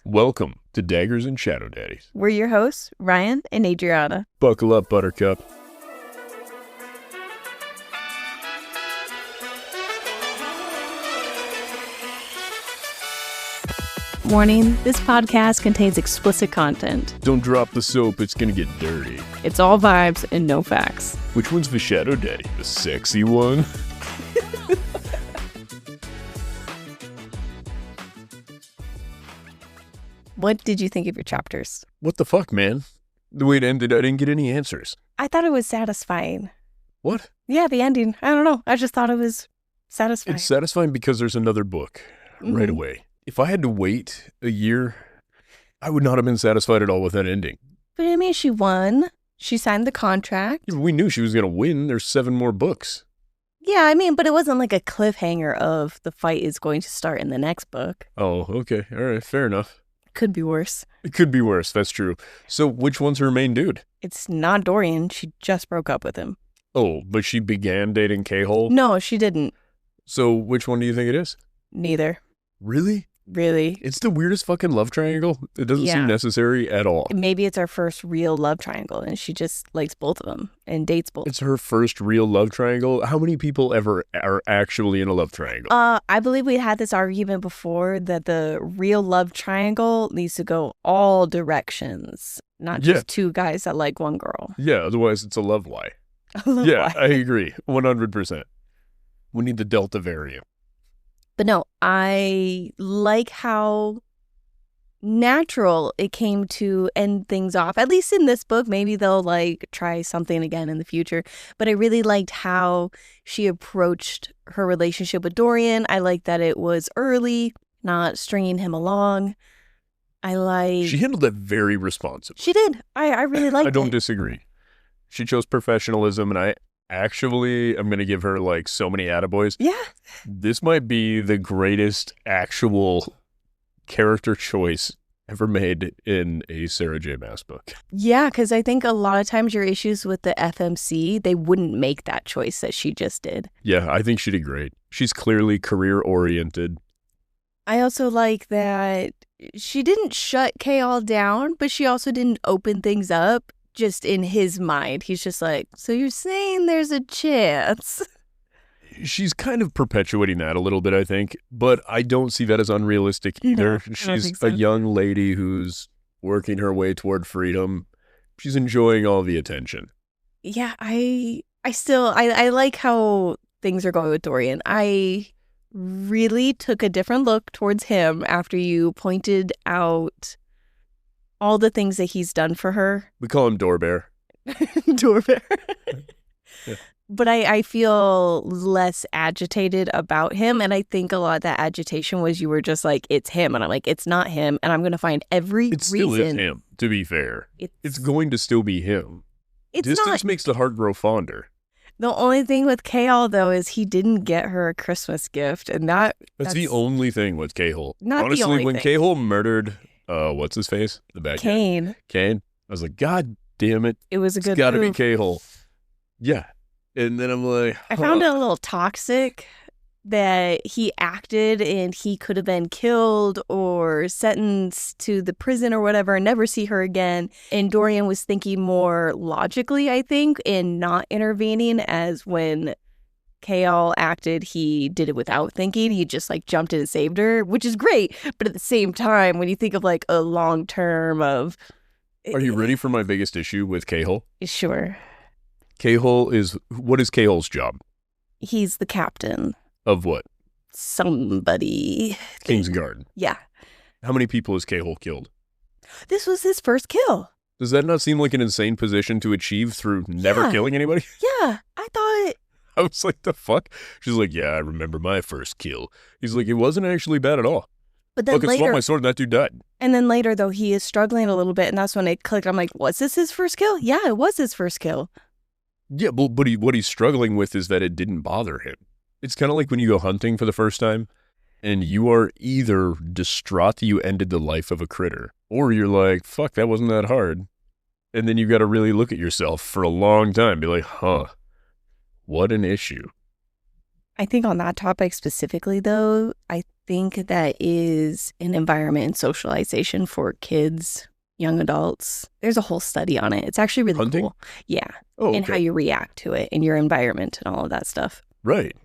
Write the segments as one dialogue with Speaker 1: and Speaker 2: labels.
Speaker 1: Welcome to Daggers and Shadow Daddies.
Speaker 2: We're your hosts, Ryan and Adriana.
Speaker 1: Buckle up, Buttercup.
Speaker 2: Warning, this podcast contains explicit content.
Speaker 1: Don't drop the soap, it's gonna get dirty.
Speaker 2: It's all vibes and no facts.
Speaker 1: Which one's the Shadow Daddy? The sexy one?
Speaker 2: What did you think of your chapters?
Speaker 1: What the fuck, man? The way it ended, I didn't get any answers.
Speaker 2: I thought it was satisfying.
Speaker 1: What?
Speaker 2: Yeah, the ending. I don't know. I just thought it was satisfying.
Speaker 1: It's satisfying because there's another book right away. If I had to wait a year, I would not have been satisfied at all with that ending.
Speaker 2: But I mean, she won. She signed the contract.
Speaker 1: Yeah, we knew she was going to win. There's 7 more books.
Speaker 2: Yeah, I mean, but it wasn't like a cliffhanger of the fight is going to start in the next book.
Speaker 1: Oh, okay. All right. Fair enough.
Speaker 2: Could be worse.
Speaker 1: It could be worse. That's true. So which one's her main dude?
Speaker 2: It's not Dorian. She just broke up with him.
Speaker 1: Oh, but she began dating K-Hole?
Speaker 2: No, she didn't.
Speaker 1: So which one do you think it is?
Speaker 2: Neither.
Speaker 1: Really?
Speaker 2: Really.
Speaker 1: It's the weirdest fucking love triangle. It doesn't seem necessary at all.
Speaker 2: Maybe it's our first real love triangle and she just likes both of them and dates both.
Speaker 1: It's her first real love triangle. How many people ever are actually in a love triangle?
Speaker 2: I believe we had this argument before that the real love triangle needs to go all directions, not just two guys that like one girl.
Speaker 1: Yeah, otherwise it's a love lie.
Speaker 2: Yeah,
Speaker 1: I agree. 100%. We need the Delta variant.
Speaker 2: But no, I like how natural it came to end things off. At least in this book, maybe they'll like try something again in the future. But I really liked how she approached her relationship with Dorian. I liked that it was early, not stringing him along.
Speaker 1: She handled that very responsibly.
Speaker 2: She did. I really liked it.
Speaker 1: I don't disagree. She chose professionalism, and I'm going to give her like so many attaboys.
Speaker 2: Yeah.
Speaker 1: This might be the greatest actual character choice ever made in a Sarah J. Maas book.
Speaker 2: Yeah, because I think a lot of times your issues with the FMC, they wouldn't make that choice that she just did.
Speaker 1: Yeah, I think she did great. She's clearly career-oriented.
Speaker 2: I also like that she didn't shut K-All down, but she also didn't open things up. Just in his mind, he's just like, so you're saying there's a chance?
Speaker 1: She's kind of perpetuating that a little bit, I think, but I don't see that as unrealistic either.
Speaker 2: No,
Speaker 1: She's a young lady who's working her way toward freedom. She's enjoying all the attention.
Speaker 2: Yeah, I like how things are going with Dorian. I really took a different look towards him after you pointed out all the things that he's done for her.
Speaker 1: We call him Doorbear.
Speaker 2: Doorbear.
Speaker 1: Yeah.
Speaker 2: But I feel less agitated about him. And I think a lot of that agitation was you were just like, it's him. And I'm like, it's not him. And I'm going to find every reason.
Speaker 1: It still is him, to be fair. It's going to still be him. Distance makes the heart grow fonder.
Speaker 2: The only thing with K-All, though, is he didn't get her a Christmas gift. And that's
Speaker 1: the only thing with K-Hole.
Speaker 2: Honestly, the only
Speaker 1: when
Speaker 2: thing.
Speaker 1: K-Hole murdered... what's his face? The bad
Speaker 2: Kane.
Speaker 1: guy. Kane. I was like, God damn it.
Speaker 2: It was a good
Speaker 1: It's gotta
Speaker 2: move.
Speaker 1: be K-Hole. Yeah. And then I'm like...
Speaker 2: I found it a little toxic that he acted and he could have been killed or sentenced to the prison or whatever and never see her again. And Dorian was thinking more logically, I think, and not intervening, as when K-All acted, he did it without thinking. He just like jumped in and saved her, which is great. But at the same time, when you think of like a long term of...
Speaker 1: Are you ready for my biggest issue with K-Hole?
Speaker 2: Sure.
Speaker 1: K-Hole what is K-Hole's job?
Speaker 2: He's the captain.
Speaker 1: Of what?
Speaker 2: Somebody.
Speaker 1: Kingsguard.
Speaker 2: Yeah.
Speaker 1: How many people has K-Hole killed?
Speaker 2: This was his first kill.
Speaker 1: Does that not seem like an insane position to achieve through never killing anybody?
Speaker 2: Yeah, I thought...
Speaker 1: I was like, the fuck? She's like, yeah, I remember my first kill. He's like, it wasn't actually bad at all.
Speaker 2: But then
Speaker 1: Look, I
Speaker 2: later...
Speaker 1: swung my sword and that dude died.
Speaker 2: And then later, though, he is struggling a little bit, and that's when it clicked. I'm like, was this his first kill? Yeah, it was his first kill.
Speaker 1: Yeah, but what he's struggling with is that it didn't bother him. It's kind of like when you go hunting for the first time, and you are either distraught that you ended the life of a critter, or you're like, fuck, that wasn't that hard. And then you got to really look at yourself for a long time, be like, huh, what an issue.
Speaker 2: I think on that topic specifically, though, I think that is an environment and socialization for kids, young adults. There's a whole study on it. It's actually really
Speaker 1: Hunting?
Speaker 2: cool. Yeah.
Speaker 1: Oh,
Speaker 2: And how
Speaker 1: okay.
Speaker 2: you react to it in your environment and all of that stuff.
Speaker 1: Right.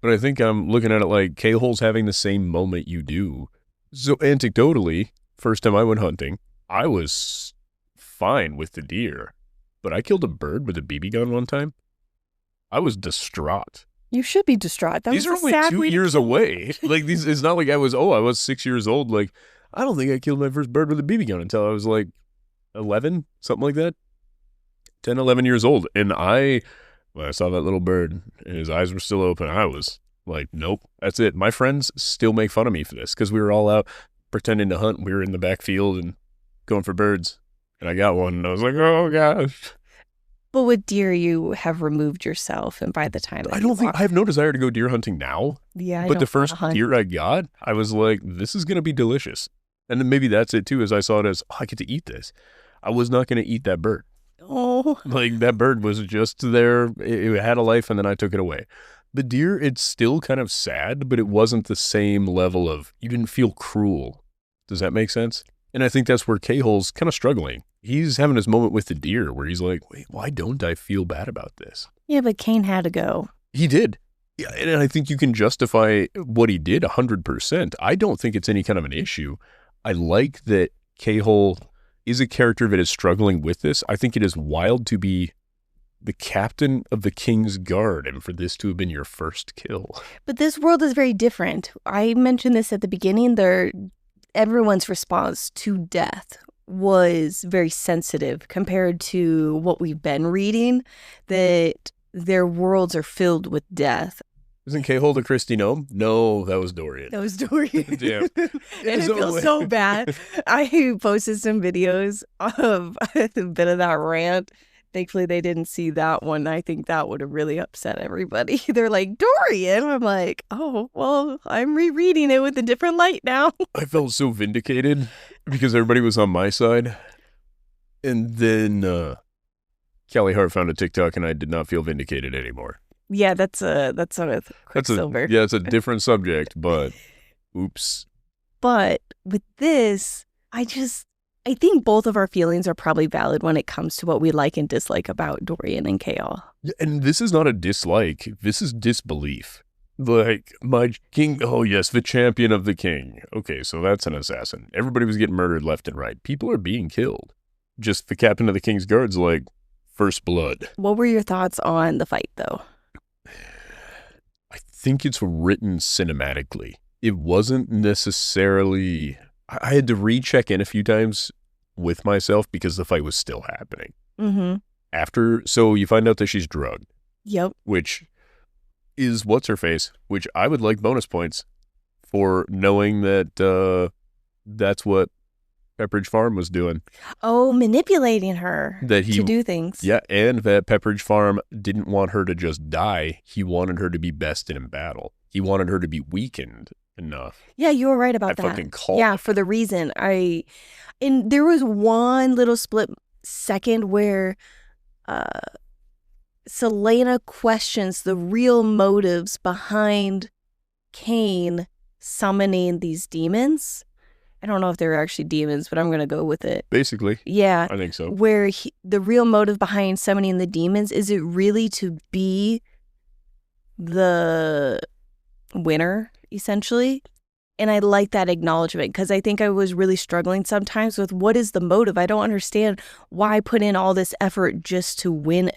Speaker 1: But I think I'm looking at it like K-Hole's having the same moment you do. So anecdotally, first time I went hunting, I was fine with the deer. But I killed a bird with a BB gun one time. I was distraught.
Speaker 2: You should be distraught. That
Speaker 1: These
Speaker 2: was
Speaker 1: are
Speaker 2: a
Speaker 1: only
Speaker 2: sad
Speaker 1: 2
Speaker 2: way to
Speaker 1: years
Speaker 2: kill.
Speaker 1: away. Like these, it's not like I was 6 years old. Like I don't think I killed my first bird with a BB gun until I was like 11, something like that. 10, 11 years old. And when I saw that little bird and his eyes were still open, I was like, nope, that's it. My friends still make fun of me for this because we were all out pretending to hunt. We were in the backfield and going for birds. And I got one and I was like, oh gosh.
Speaker 2: But with deer, you have removed yourself. And by the time that
Speaker 1: I
Speaker 2: you
Speaker 1: don't think
Speaker 2: walk-
Speaker 1: I have no desire to go deer hunting now.
Speaker 2: Yeah, I
Speaker 1: But
Speaker 2: don't
Speaker 1: the first
Speaker 2: wanna hunt.
Speaker 1: deer I got, I was like, this is going to be delicious. And then maybe that's it too, as I saw it as, oh, I get to eat this. I was not going to eat that bird.
Speaker 2: Oh,
Speaker 1: Like that bird was just there. It had a life and then I took it away. The deer, it's still kind of sad, but it wasn't the same level of, you didn't feel cruel. Does that make sense? And I think that's where K-Hole's kind of struggling. He's having his moment with the deer where he's like, wait, why don't I feel bad about this?
Speaker 2: yeah, but Cain had to go.
Speaker 1: He did. Yeah, and I think you can justify what he did 100%. I don't think it's any kind of an issue. I like that K-Hole is a character that is struggling with this. I think it is wild to be the captain of the King's Guard and for this to have been your first kill.
Speaker 2: But this world is very different. I mentioned this at the beginning. Everyone's response to death was very sensitive compared to what we've been reading, that their worlds are filled with death.
Speaker 1: Isn't K-Hole the Christy gnome? No, that was Dorian.
Speaker 2: That was Dorian.
Speaker 1: Damn.
Speaker 2: And it
Speaker 1: So-
Speaker 2: feels so bad. I posted some videos of a bit of that rant. Thankfully, they didn't see that one. I think that would have really upset everybody. They're like, Dorian. I'm like, oh, well, I'm rereading it with a different light now.
Speaker 1: I felt so vindicated because everybody was on my side. And then Callie Hart found a TikTok and I did not feel vindicated anymore.
Speaker 2: Yeah, that's with Quicksilver.
Speaker 1: Yeah, it's a different subject, but oops.
Speaker 2: But with this, I think both of our feelings are probably valid when it comes to what we like and dislike about Dorian and Kale.
Speaker 1: Yeah, and this is not a dislike. This is disbelief. Like, my king, oh yes, the champion of the king. Okay, so that's an assassin. Everybody was getting murdered left and right. People are being killed. Just the captain of the King's Guard's like, first blood.
Speaker 2: What were your thoughts on the fight, though?
Speaker 1: I think it's written cinematically. It wasn't necessarily... I had to recheck in a few times with myself because the fight was still happening.
Speaker 2: Mm-hmm.
Speaker 1: So you find out that she's drugged,
Speaker 2: Yep.
Speaker 1: which is what's-her-face, which I would like bonus points for knowing that that's what Pepperidge Farm was doing.
Speaker 2: Oh, manipulating her
Speaker 1: That he-
Speaker 2: to do things.
Speaker 1: Yeah, and that Pepperidge Farm didn't want her to just die. He wanted her to be bested in battle. He wanted her to be weakened enough.
Speaker 2: Yeah, you were right about
Speaker 1: I
Speaker 2: that.
Speaker 1: fucking called
Speaker 2: Yeah,
Speaker 1: it.
Speaker 2: for the reason and there was one little split second where Selena questions the real motives behind Cain summoning these demons. I don't know if they were actually demons, but I'm going to go with it.
Speaker 1: Basically,
Speaker 2: Yeah.
Speaker 1: I think so.
Speaker 2: Where the real motive behind summoning the demons, is it really to be the winner, essentially? And I like that acknowledgement because I think I was really struggling sometimes with what is the motive? I don't understand why put in all this effort just to win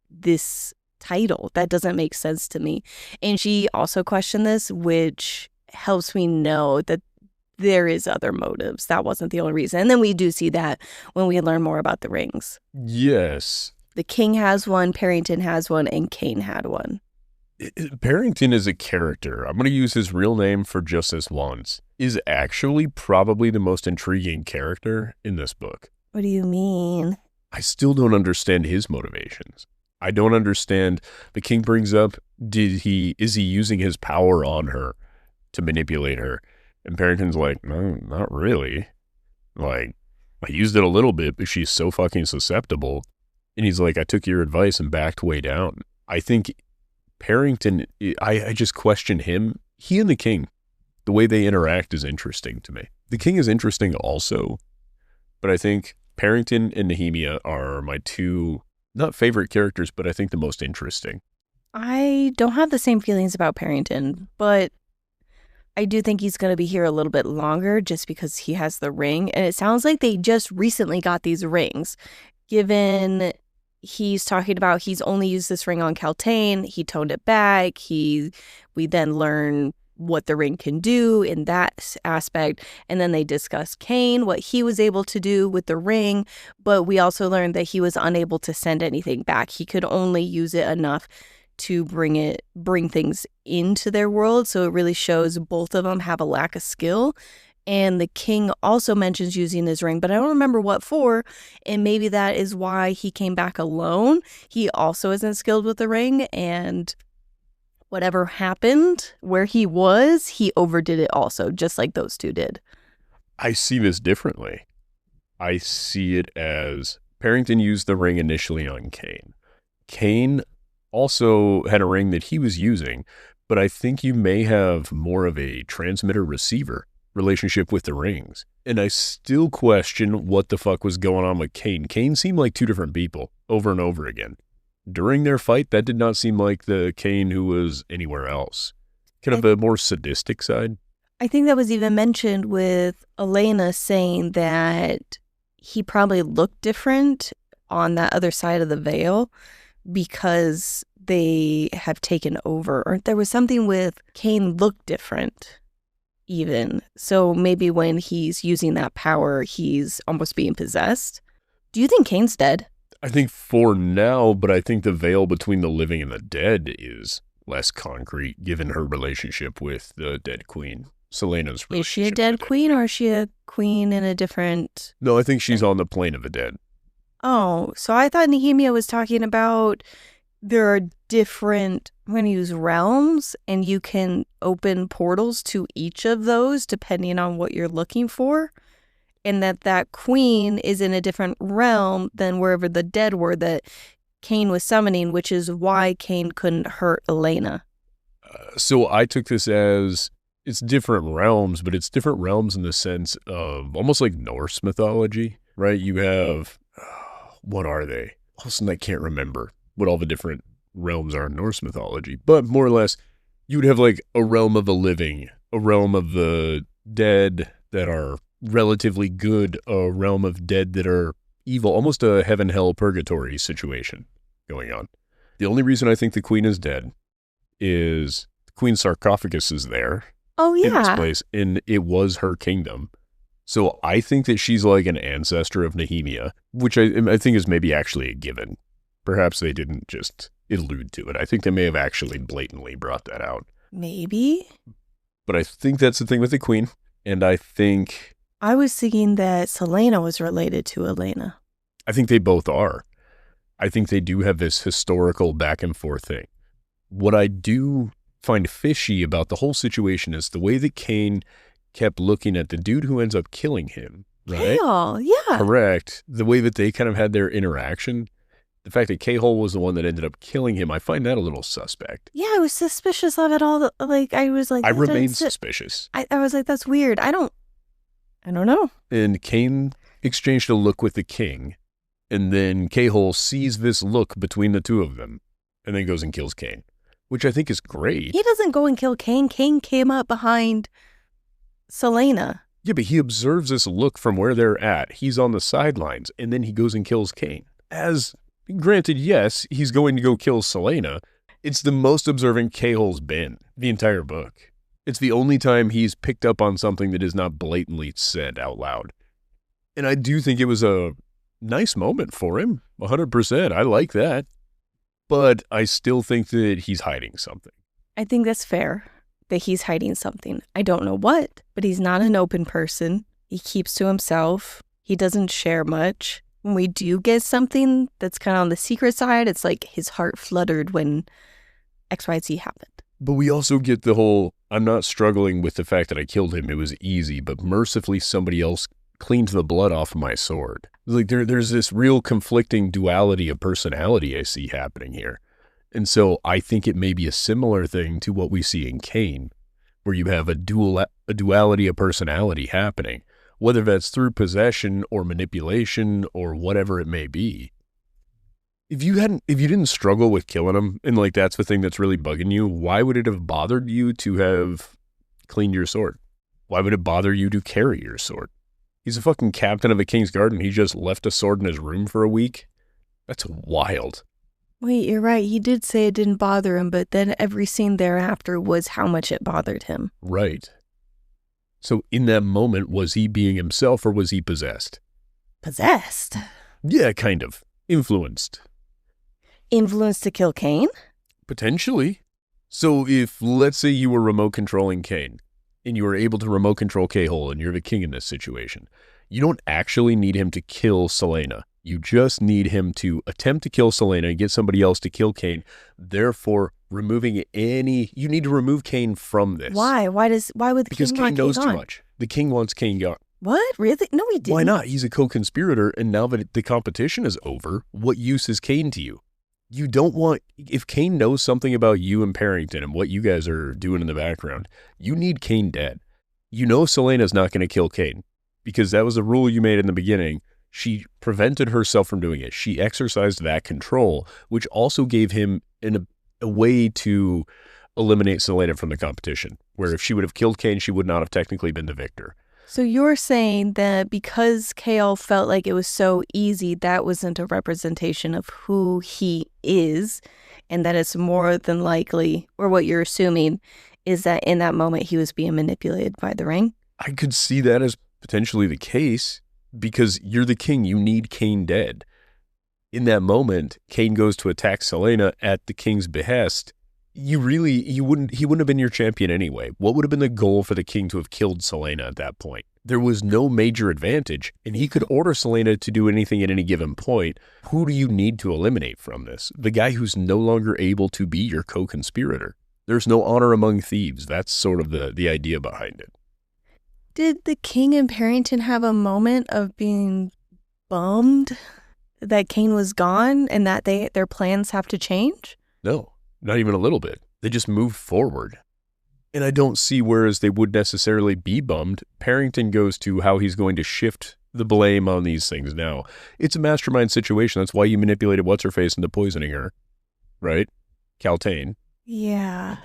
Speaker 2: this title. That doesn't make sense to me. And she also questioned this, which helps me know that there is other motives. That wasn't the only reason. And then we do see that when we learn more about the rings.
Speaker 1: Yes.
Speaker 2: The king has one, Parrington has one, and Cain had one.
Speaker 1: Parrington is a character. I'm going to use his real name for just this once. Is actually probably the most intriguing character in this book.
Speaker 2: What do you mean?
Speaker 1: I still don't understand his motivations. I don't understand. The king brings up, is he using his power on her to manipulate her? And Parrington's like, no, not really. Like, I used it a little bit, but she's so fucking susceptible. And he's like, I took your advice and backed way down. I think Parrington, I just question him. He and the king, the way they interact is interesting to me. The king is interesting also, but I think Parrington and Nehemia are my two, not favorite characters, but I think the most interesting.
Speaker 2: I don't have the same feelings about Parrington, but I do think he's going to be here a little bit longer just because he has the ring. And it sounds like they just recently got these rings. Given he's talking about he's only used this ring on Kaltain, he toned it back. We then learn what the ring can do in that aspect. And then they discuss Cain, what he was able to do with the ring. But we also learned that he was unable to send anything back. He could only use it enough to bring things into their world. So it really shows both of them have a lack of skill. And the king also mentions using his ring, but I don't remember what for. And maybe that is why he came back alone. He also isn't skilled with the ring, and whatever happened where he was, he overdid it also, just like those two did.
Speaker 1: I see this differently. I see it as Parrington used the ring initially on Cain. Cain also had a ring that he was using, but I think you may have more of a transmitter-receiver relationship with the rings. And I still question what the fuck was going on with Cain. Cain seemed like two different people over and over again. During their fight, that did not seem like the Cain who was anywhere else. Kind of a more sadistic side.
Speaker 2: I think that was even mentioned with Elena saying that he probably looked different on that other side of the veil because they have taken over. Or there was something with Cain looked different even. So maybe when he's using that power, he's almost being possessed. Do you think Cain's dead?
Speaker 1: I think for now, but I think the veil between the living and the dead is less concrete given her relationship with the dead queen. Selena's relationship.
Speaker 2: Is she a dead queen or is she a queen in a different...
Speaker 1: No, I think she's on the plane of the dead.
Speaker 2: Oh, so I thought Nehemia was talking about there are different, I'm going to use realms, and you can open portals to each of those depending on what you're looking for. And that queen is in a different realm than wherever the dead were that Cain was summoning, which is why Cain couldn't hurt Elena.
Speaker 1: So I took this as it's different realms, but it's different realms in the sense of almost like Norse mythology, right? You have, what are they? All of a sudden I can't remember what all the different realms are in Norse mythology, but more or less you would have like a realm of the living, a realm of the dead that are relatively good, a realm of dead that are evil, almost a heaven, hell, purgatory situation going on. The only reason I think the queen is dead is the queen's sarcophagus is there.
Speaker 2: Oh, yeah.
Speaker 1: In its place, and it was her kingdom. So I think that she's like an ancestor of Nehemia, which I think is maybe actually a given. Perhaps they didn't just allude to it. I think they may have actually blatantly brought that out.
Speaker 2: Maybe.
Speaker 1: But I think that's the thing with the queen, and I think...
Speaker 2: I was thinking that Selena was related to Elena.
Speaker 1: I think they both are. I think they do have this historical back and forth thing. What I do find fishy about the whole situation is the way that Cain kept looking at the dude who ends up killing him, right?
Speaker 2: Cahal, yeah.
Speaker 1: Correct. The way that they kind of had their interaction, the fact that Cahal was the one that ended up killing him, I find that a little suspect.
Speaker 2: Yeah, I was suspicious of it all. I was like...
Speaker 1: I remain suspicious.
Speaker 2: I was like, that's weird. I don't know.
Speaker 1: And Cain exchanged a look with the king, and then Cahal sees this look between the two of them, and then goes and kills Cain, which I think is great.
Speaker 2: He doesn't go and kill Cain. Cain came up behind Selena.
Speaker 1: Yeah, but he observes this look from where they're at. He's on the sidelines, and then he goes and kills Cain. As, granted, yes, he's going to go kill Selena. It's the most observant Cahal's been the entire book. It's the only time he's picked up on something that is not blatantly said out loud. And I do think it was a nice moment for him, 100%. I like that. But I still think that he's hiding something.
Speaker 2: I think that's fair, that he's hiding something. I don't know what, but he's not an open person. He keeps to himself. He doesn't share much. When we do get something that's kind of on the secret side, it's like his heart fluttered when XYZ happened.
Speaker 1: But we also get the whole, I'm not struggling with the fact that I killed him. It was easy, but mercifully somebody else cleaned the blood off of my sword. Like there's this real conflicting duality of personality I see happening here. And so I think it may be a similar thing to what we see in Cain, where you have a duality of personality happening, whether that's through possession or manipulation or whatever it may be. If you didn't struggle with killing him, and like that's the thing that's really bugging you, why would it have bothered you to have cleaned your sword? Why would it bother you to carry your sword? He's a fucking captain of a king's guard and he just left a sword in his room for a week? That's wild.
Speaker 2: Wait, you're right. He did say it didn't bother him, but then every scene thereafter was how much it bothered him.
Speaker 1: Right. So in that moment, was he being himself or was he possessed?
Speaker 2: Possessed?
Speaker 1: Yeah, kind of. Influenced.
Speaker 2: Influenced to kill Cain?
Speaker 1: Potentially. So if, let's say you were remote controlling Cain, and you were able to remote control K-Hole, and you're the king in this situation, you don't actually need him to kill Selena. You just need him to attempt to kill Selena and get somebody else to kill Cain. Therefore, you need to remove Cain from this.
Speaker 2: Why? Why would the
Speaker 1: because
Speaker 2: king want
Speaker 1: Cain knows
Speaker 2: Cain
Speaker 1: too
Speaker 2: gone?
Speaker 1: much. The king wants Cain gone.
Speaker 2: What? Really? No, he didn't.
Speaker 1: Why not? He's a co-conspirator, and now that the competition is over, what use is Cain to you? You don't want, if Cain knows something about you and Parrington and what you guys are doing in the background, you need Cain dead. You know Selena's not going to kill Cain because that was a rule you made in the beginning. She prevented herself from doing it. She exercised that control, which also gave him a way to eliminate Selena from the competition, where if she would have killed Cain, she would not have technically been the victor.
Speaker 2: So you're saying that because Kale felt like it was so easy, that wasn't a representation of who he is, and that it's more than likely, or what you're assuming, is that in that moment he was being manipulated by the ring?
Speaker 1: I could see that as potentially the case because you're the king. You need Cain dead. In that moment, Cain goes to attack Selena at the king's behest. He wouldn't have been your champion anyway. What would have been the goal for the king to have killed Selena at that point? There was no major advantage, and he could order Selena to do anything at any given point. Who do you need to eliminate from this? The guy who's no longer able to be your co-conspirator. There's no honor among thieves. That's sort of the idea behind it.
Speaker 2: Did the king and Parrington have a moment of being bummed that Cain was gone and that their plans have to change?
Speaker 1: No, not even a little bit. They just moved forward. And I don't see whereas they would necessarily be bummed. Parrington goes to how he's going to shift the blame on these things now. It's a mastermind situation. That's why you manipulated What's-Her-Face into poisoning her, right? Caltaine.
Speaker 2: Yeah.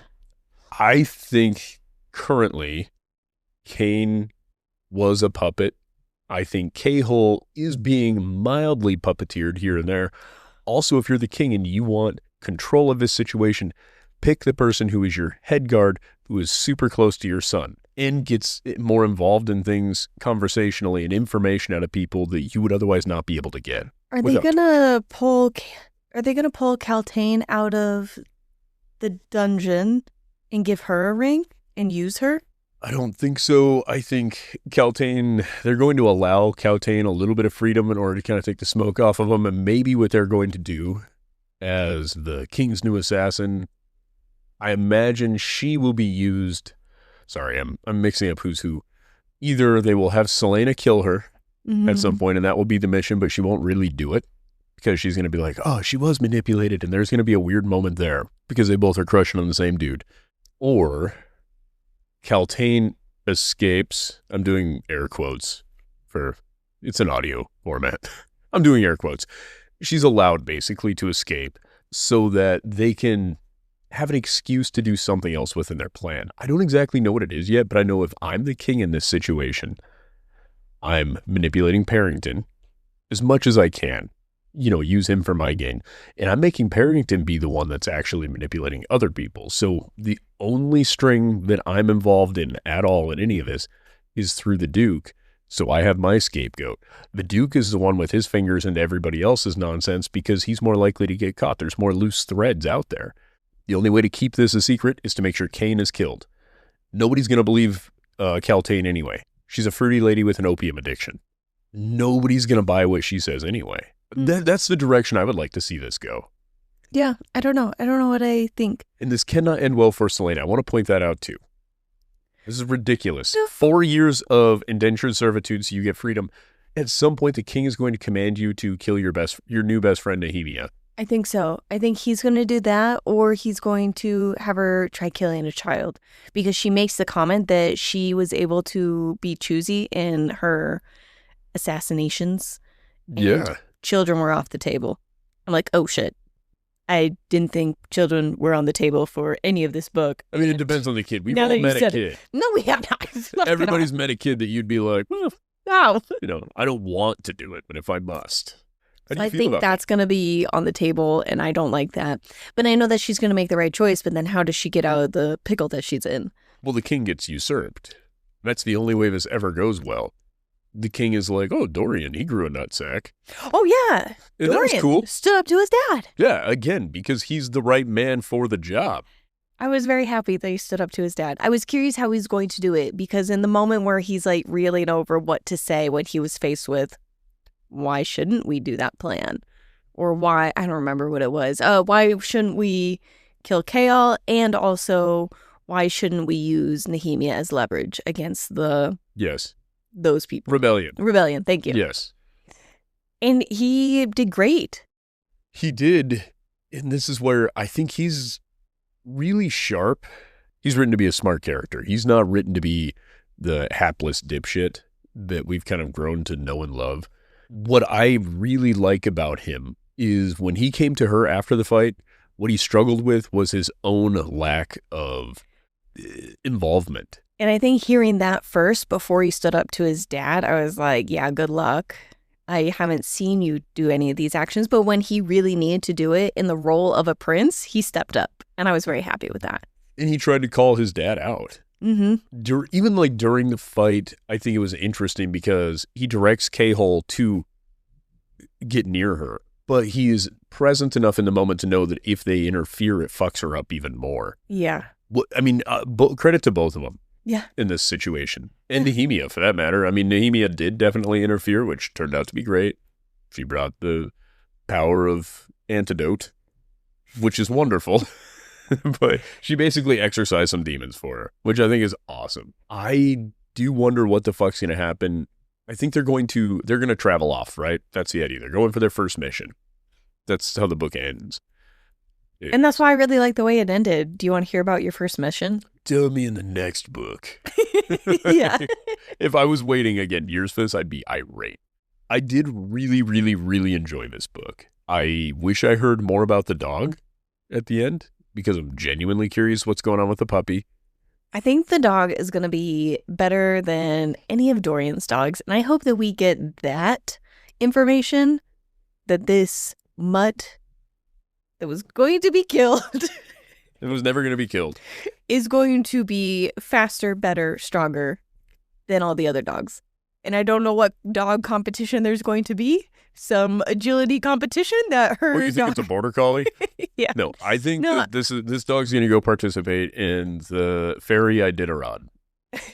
Speaker 1: I think currently Cain was a puppet. I think K-Hole is being mildly puppeteered here and there. Also, if you're the king and you want control of this situation, pick the person who is your head guard, who is super close to your son and gets more involved in things conversationally and information out of people that you would otherwise not be able to get.
Speaker 2: Are they gonna pull Caltaine out of the dungeon and give her a ring and use her?
Speaker 1: I don't think so. I think Caltaine, they're going to allow Caltaine a little bit of freedom in order to kind of take the smoke off of him. And maybe what they're going to do as the king's new assassin, I imagine she will be used. Sorry, I'm mixing up who's who. Either they will have Selena kill her at some point, and that will be the mission, but she won't really do it because she's going to be like, oh, she was manipulated, and there's going to be a weird moment there because they both are crushing on the same dude. Or Caltaine escapes. I'm doing air quotes it's an audio format. I'm doing air quotes. She's allowed basically to escape so that they can have an excuse to do something else within their plan. I don't exactly know what it is yet, but I know if I'm the king in this situation, I'm manipulating Parrington as much as I can, use him for my gain. And I'm making Parrington be the one that's actually manipulating other people. So the only string that I'm involved in at all in any of this is through the Duke. So I have my scapegoat. The Duke is the one with his fingers into everybody else's nonsense because he's more likely to get caught. There's more loose threads out there. The only way to keep this a secret is to make sure Cain is killed. Nobody's going to believe Caltaine anyway. She's a fruity lady with an opium addiction. Nobody's going to buy what she says anyway. That's the direction I would like to see this go.
Speaker 2: Yeah, I don't know. I don't know what I think.
Speaker 1: And this cannot end well for Selena. I want to point that out too. This is ridiculous. 4 years of indentured servitude so you get freedom. At some point, the king is going to command you to kill your new best friend, Nehemia.
Speaker 2: I think so. I think he's going to do that, or he's going to have her try killing a child, because she makes the comment that she was able to be choosy in her assassinations and
Speaker 1: Yeah.
Speaker 2: children were off the table. I'm like, oh shit. I didn't think children were on the table for any of this book.
Speaker 1: I mean, it depends on the kid. We've
Speaker 2: Now
Speaker 1: all
Speaker 2: that you
Speaker 1: met a
Speaker 2: said
Speaker 1: kid.
Speaker 2: it. No, we have not.
Speaker 1: Everybody's met a kid that you'd be like, well,
Speaker 2: No.
Speaker 1: I don't want to do it, but if I must. How do you
Speaker 2: I
Speaker 1: feel
Speaker 2: think
Speaker 1: about
Speaker 2: that's going to be on the table, and I don't like that. But I know that she's going to make the right choice, but then how does she get out of the pickle that she's in?
Speaker 1: Well, the king gets usurped. That's the only way this ever goes well. The king is like, oh, Dorian, he grew a nutsack.
Speaker 2: Oh, yeah.
Speaker 1: And that was
Speaker 2: Dorian
Speaker 1: cool.
Speaker 2: stood up to his dad.
Speaker 1: Yeah, again, because he's the right man for the job.
Speaker 2: I was very happy that he stood up to his dad. I was curious how he's going to do it, because in the moment where he's like reeling over what to say when he was faced with, why shouldn't we do that plan? Or why, I don't remember what it was. Why shouldn't we kill Kael? And also, why shouldn't we use Nehemia as leverage against
Speaker 1: Yes.
Speaker 2: those people?
Speaker 1: Rebellion.
Speaker 2: Thank you.
Speaker 1: Yes.
Speaker 2: And he did great.
Speaker 1: He did. And this is where I think he's really sharp. He's written to be a smart character. He's not written to be the hapless dipshit that we've kind of grown to know and love. What I really like about him is when he came to her after the fight, what he struggled with was his own lack of involvement.
Speaker 2: And I think hearing that first before he stood up to his dad, I was like, yeah, good luck. I haven't seen you do any of these actions. But when he really needed to do it in the role of a prince, he stepped up. And I was very happy with that.
Speaker 1: And he tried to call his dad out.
Speaker 2: Mm-hmm.
Speaker 1: Even like during the fight, I think it was interesting because he directs K-Hole to get near her. But he is present enough in the moment to know that if they interfere, it fucks her up even more.
Speaker 2: Yeah.
Speaker 1: I mean, credit to both of them.
Speaker 2: Yeah.
Speaker 1: In this situation. And Nehemia, for that matter. I mean, Nehemia did definitely interfere, which turned out to be great. She brought the power of antidote, which is wonderful. But she basically exorcised some demons for her, which I think is awesome. I do wonder what the fuck's going to happen. I think they're going to travel off, right? That's the idea. They're going for their first mission. That's how the book ends.
Speaker 2: And that's why I really like the way it ended. Do you want to hear about your first mission?
Speaker 1: Tell me in the next book.
Speaker 2: Yeah.
Speaker 1: If I was waiting again years for this, I'd be irate. I did really, really, really enjoy this book. I wish I heard more about the dog at the end because I'm genuinely curious what's going on with the puppy.
Speaker 2: I think the dog is going to be better than any of Dorian's dogs. And I hope that we get that information, that this mutt that was going to be killed
Speaker 1: It was never going to be killed.
Speaker 2: is going to be faster, better, stronger than all the other dogs. And I don't know what dog competition there's going to be. Some agility competition that her
Speaker 1: What, you think it's a border collie?
Speaker 2: Yeah.
Speaker 1: No, I think
Speaker 2: No.
Speaker 1: that this dog's going to go participate in the fairy Iditarod.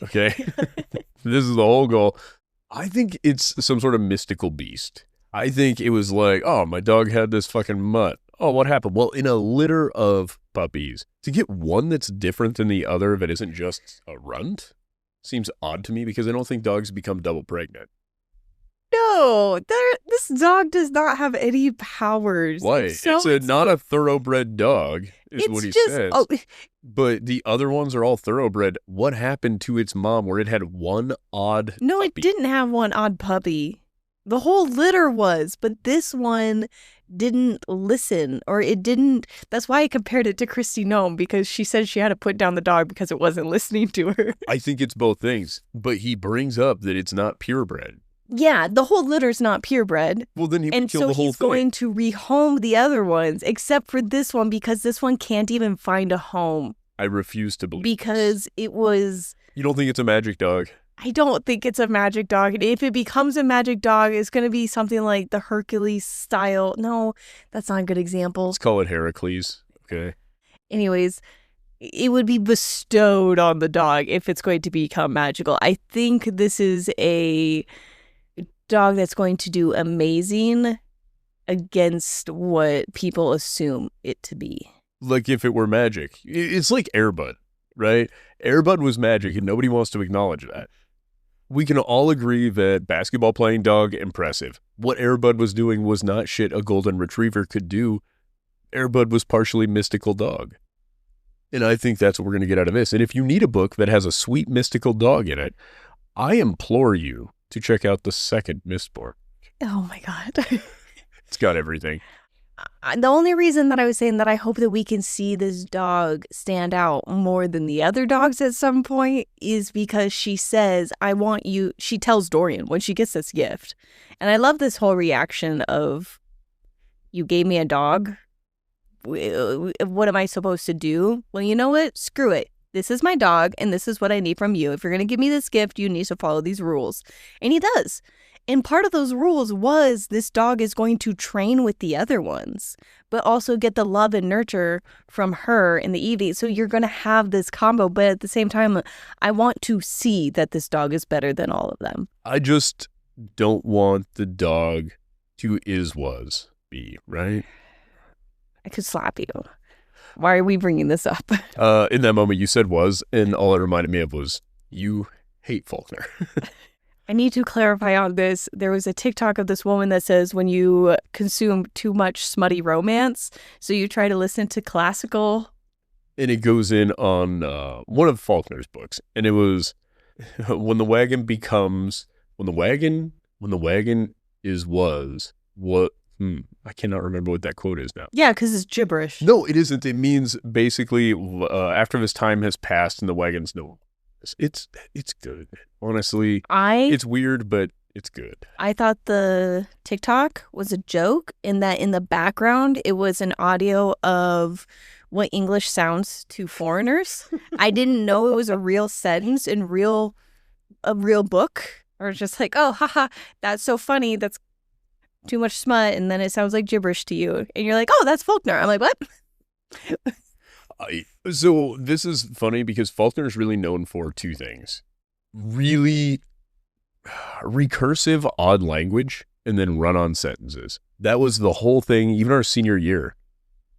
Speaker 1: Okay? This is the whole goal. I think it's some sort of mystical beast. I think it was like, oh, my dog had this fucking mutt. Oh, what happened? Well, in a litter of puppies, to get one that's different than the other that isn't just a runt seems odd to me because I don't think dogs become double pregnant.
Speaker 2: No, this dog does not have any powers.
Speaker 1: Why?
Speaker 2: So
Speaker 1: it's not a thoroughbred dog, is what he says.
Speaker 2: Oh,
Speaker 1: But the other ones are all thoroughbred. What happened to its mom where it had one odd
Speaker 2: no,
Speaker 1: puppy?
Speaker 2: it didn't have one odd puppy. The whole litter was, but this one didn't listen, or it didn't. That's why I compared it to Christy Nome, because she said she had to put down the dog because it wasn't listening to her.
Speaker 1: I think it's both things, but he brings up that it's not purebred.
Speaker 2: Yeah, the whole litter's not purebred.
Speaker 1: Well, then he would
Speaker 2: And
Speaker 1: kill
Speaker 2: so
Speaker 1: the whole
Speaker 2: he's
Speaker 1: thing.
Speaker 2: going to rehome the other ones, except for this one, because this one can't even find a home.
Speaker 1: I refuse to believe
Speaker 2: Because it was...
Speaker 1: You don't think it's a magic dog?
Speaker 2: I don't think it's a magic dog. And if it becomes a magic dog, it's going to be something like the Hercules style. No, that's not a good example.
Speaker 1: Let's call it Heracles. Okay.
Speaker 2: Anyways, it would be bestowed on the dog if it's going to become magical. I think this is a dog that's going to do amazing against what people assume it to be.
Speaker 1: Like if it were magic. It's like Airbud, right? Airbud was magic and nobody wants to acknowledge that. We can all agree that basketball playing dog, impressive. What Airbud was doing was not shit a golden retriever could do Airbud was partially mystical dog. And I think that's what we're going to get out of this. And if you need a book that has a sweet mystical dog in it, I implore you to check out the second Mistborn.
Speaker 2: Oh my God.
Speaker 1: It's got everything.
Speaker 2: The only reason that I was saying that I hope that we can see this dog stand out more than the other dogs at some point is because she says, I want you, she tells Dorian when she gets this gift. And I love this whole reaction of, you gave me a dog. What am I supposed to do? Well, you know what? Screw it. This is my dog, and this is what I need from you. If you're going to give me this gift, you need to follow these rules. And he does. And part of those rules was this dog is going to train with the other ones, but also get the love and nurture from her in the evening. So you're going to have this combo, but at the same time, I want to see that this dog is better than all of them.
Speaker 1: I just don't want the dog to was be, right?
Speaker 2: I could slap you. Why are we bringing this up?
Speaker 1: In that moment, you said was, and all it reminded me of was, you hate Faulkner.
Speaker 2: I need to clarify on this. There was a TikTok of this woman that says when you consume too much smutty romance, so you try to listen to classical.
Speaker 1: And it goes in on one of Faulkner's books. And it was when the wagon is was, what, I cannot remember what that quote is now.
Speaker 2: Yeah, because it's gibberish.
Speaker 1: No, it isn't. It means basically after this time has passed and the wagon's no. It's good. Honestly, it's weird, but it's good.
Speaker 2: I thought the TikTok was a joke in that in the background, it was an audio of what English sounds to foreigners. I didn't know it was a real sentence in a real book. Or just like, oh, haha, that's so funny. That's too much smut. And then it sounds like gibberish to you. And you're like, oh, that's Faulkner. I'm like, what?
Speaker 1: So this is funny because Faulkner is really known for two things. Really recursive, odd language, and then run-on sentences. That was the whole thing, even our senior year.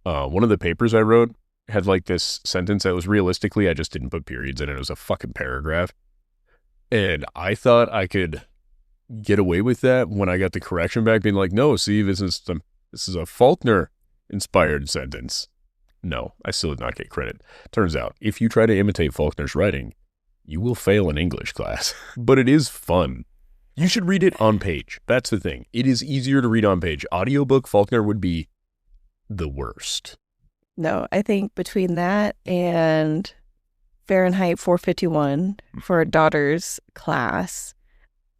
Speaker 1: One of the papers I wrote had like this sentence that was realistically, I just didn't put periods in it. It was a fucking paragraph. And I thought I could get away with that when I got the correction back, being like, no, see, this is a Faulkner-inspired sentence. No, I still did not get credit. Turns out, if you try to imitate Faulkner's writing, you will fail in English class. But it is fun. You should read it on page. That's the thing. It is easier to read on page. Audiobook Faulkner would be the worst.
Speaker 2: No, I think between that and Fahrenheit 451 for a daughter's class,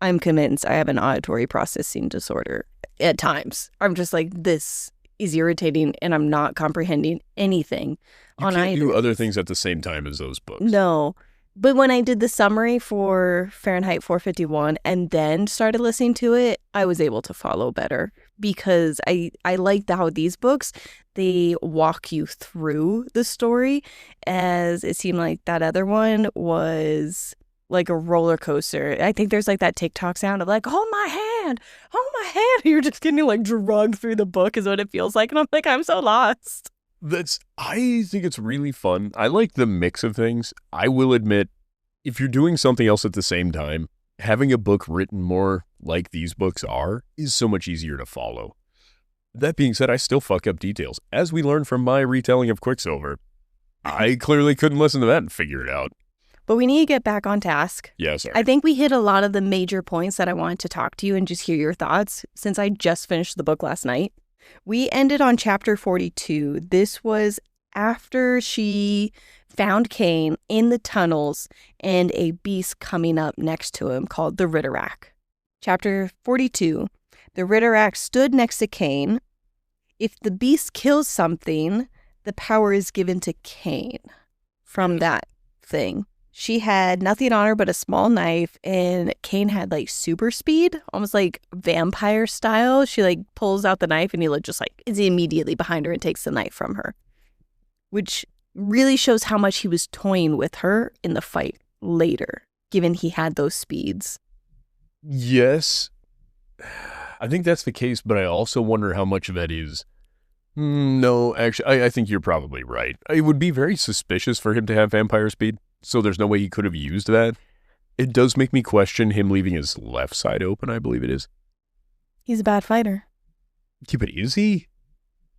Speaker 2: I'm convinced I have an auditory processing disorder at times. I'm just like, this is irritating and I'm not comprehending anything on either.
Speaker 1: You can't do other things at the same time as those books.
Speaker 2: No. But when I did the summary for Fahrenheit 451 and then started listening to it, I was able to follow better because I liked how these books, they walk you through the story, as it seemed like that other one was like a roller coaster. I think there's like that TikTok sound of like, hold my hand. You're just getting like drugged through the book is what it feels like. And I'm like, I'm so lost.
Speaker 1: I think it's really fun. I like the mix of things. I will admit, if you're doing something else at the same time, having a book written more like these books is so much easier to follow. That being said, I still fuck up details. As we learned from my retelling of Quicksilver, I clearly couldn't listen to that and figure it out.
Speaker 2: But we need to get back on task.
Speaker 1: Yeah, sorry.
Speaker 2: I think we hit a lot of the major points that I wanted to talk to you and just hear your thoughts since I just finished the book last night. We ended on chapter 42. This was after she found Cain in the tunnels and a beast coming up next to him called the Ritterak. Chapter 42. The Ritterak stood next to Cain. If the beast kills something, the power is given to Cain from that thing. She had nothing on her but a small knife, and Cain had like super speed, almost like vampire style. She like pulls out the knife and he just like is immediately behind her and takes the knife from her, which really shows how much he was toying with her in the fight later, given he had those speeds.
Speaker 1: Yes, I think that's the case, but I also wonder how much of that is. No, actually, I think you're probably right. It would be very suspicious for him to have vampire speed. So there's no way he could have used that. It does make me question him leaving his left side open, I believe it is.
Speaker 2: He's a bad fighter.
Speaker 1: Yeah, but is he?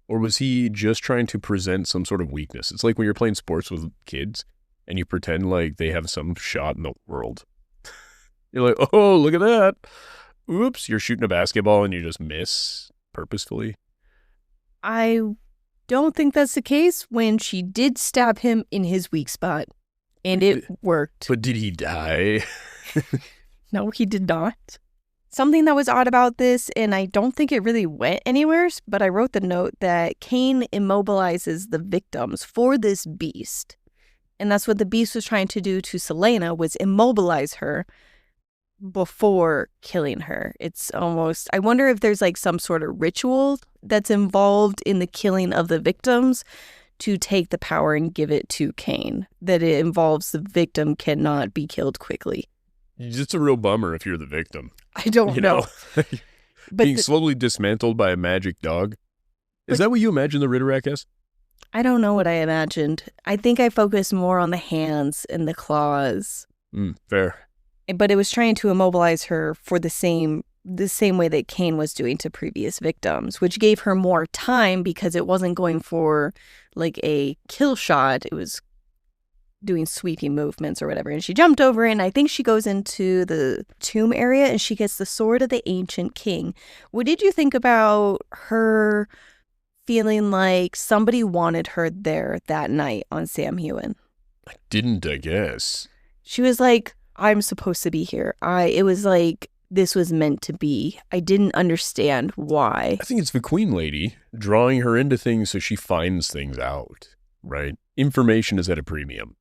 Speaker 1: Or was he just trying to present some sort of weakness? It's like when you're playing sports with kids and you pretend like they have some shot in the world. You're like, oh, look at that. Oops, you're shooting a basketball and you just miss purposefully.
Speaker 2: I don't think that's the case when she did stab him in his weak spot. And it worked.
Speaker 1: But did he die?
Speaker 2: No, he did not. Something that was odd about this, and I don't think it really went anywhere, but I wrote the note that Cain immobilizes the victims for this beast. And that's what the beast was trying to do to Selena, was immobilize her before killing her. It's almost, I wonder if there's like some sort of ritual that's involved in the killing of the victims to take the power and give it to Cain, that it involves the victim cannot be killed quickly.
Speaker 1: It's a real bummer if you're the victim.
Speaker 2: I don't know.
Speaker 1: But being
Speaker 2: the,
Speaker 1: slowly dismantled by a magic dog. Is that what you imagine the Ritterrack as?
Speaker 2: I don't know what I imagined. I think I focused more on the hands and the claws.
Speaker 1: Fair.
Speaker 2: But it was trying to immobilize her for the same way that Cain was doing to previous victims, which gave her more time because it wasn't going for like a kill shot. It was doing sweeping movements or whatever. And she jumped over, and I think she goes into the tomb area and she gets the sword of the ancient king. What did you think about her feeling like somebody wanted her there that night on Sam Hewen?
Speaker 1: I didn't, I guess.
Speaker 2: She was like, I'm supposed to be here. It was like this was meant to be. I didn't understand why.
Speaker 1: I think it's the Queen Lady drawing her into things so she finds things out, right? Information is at a premium.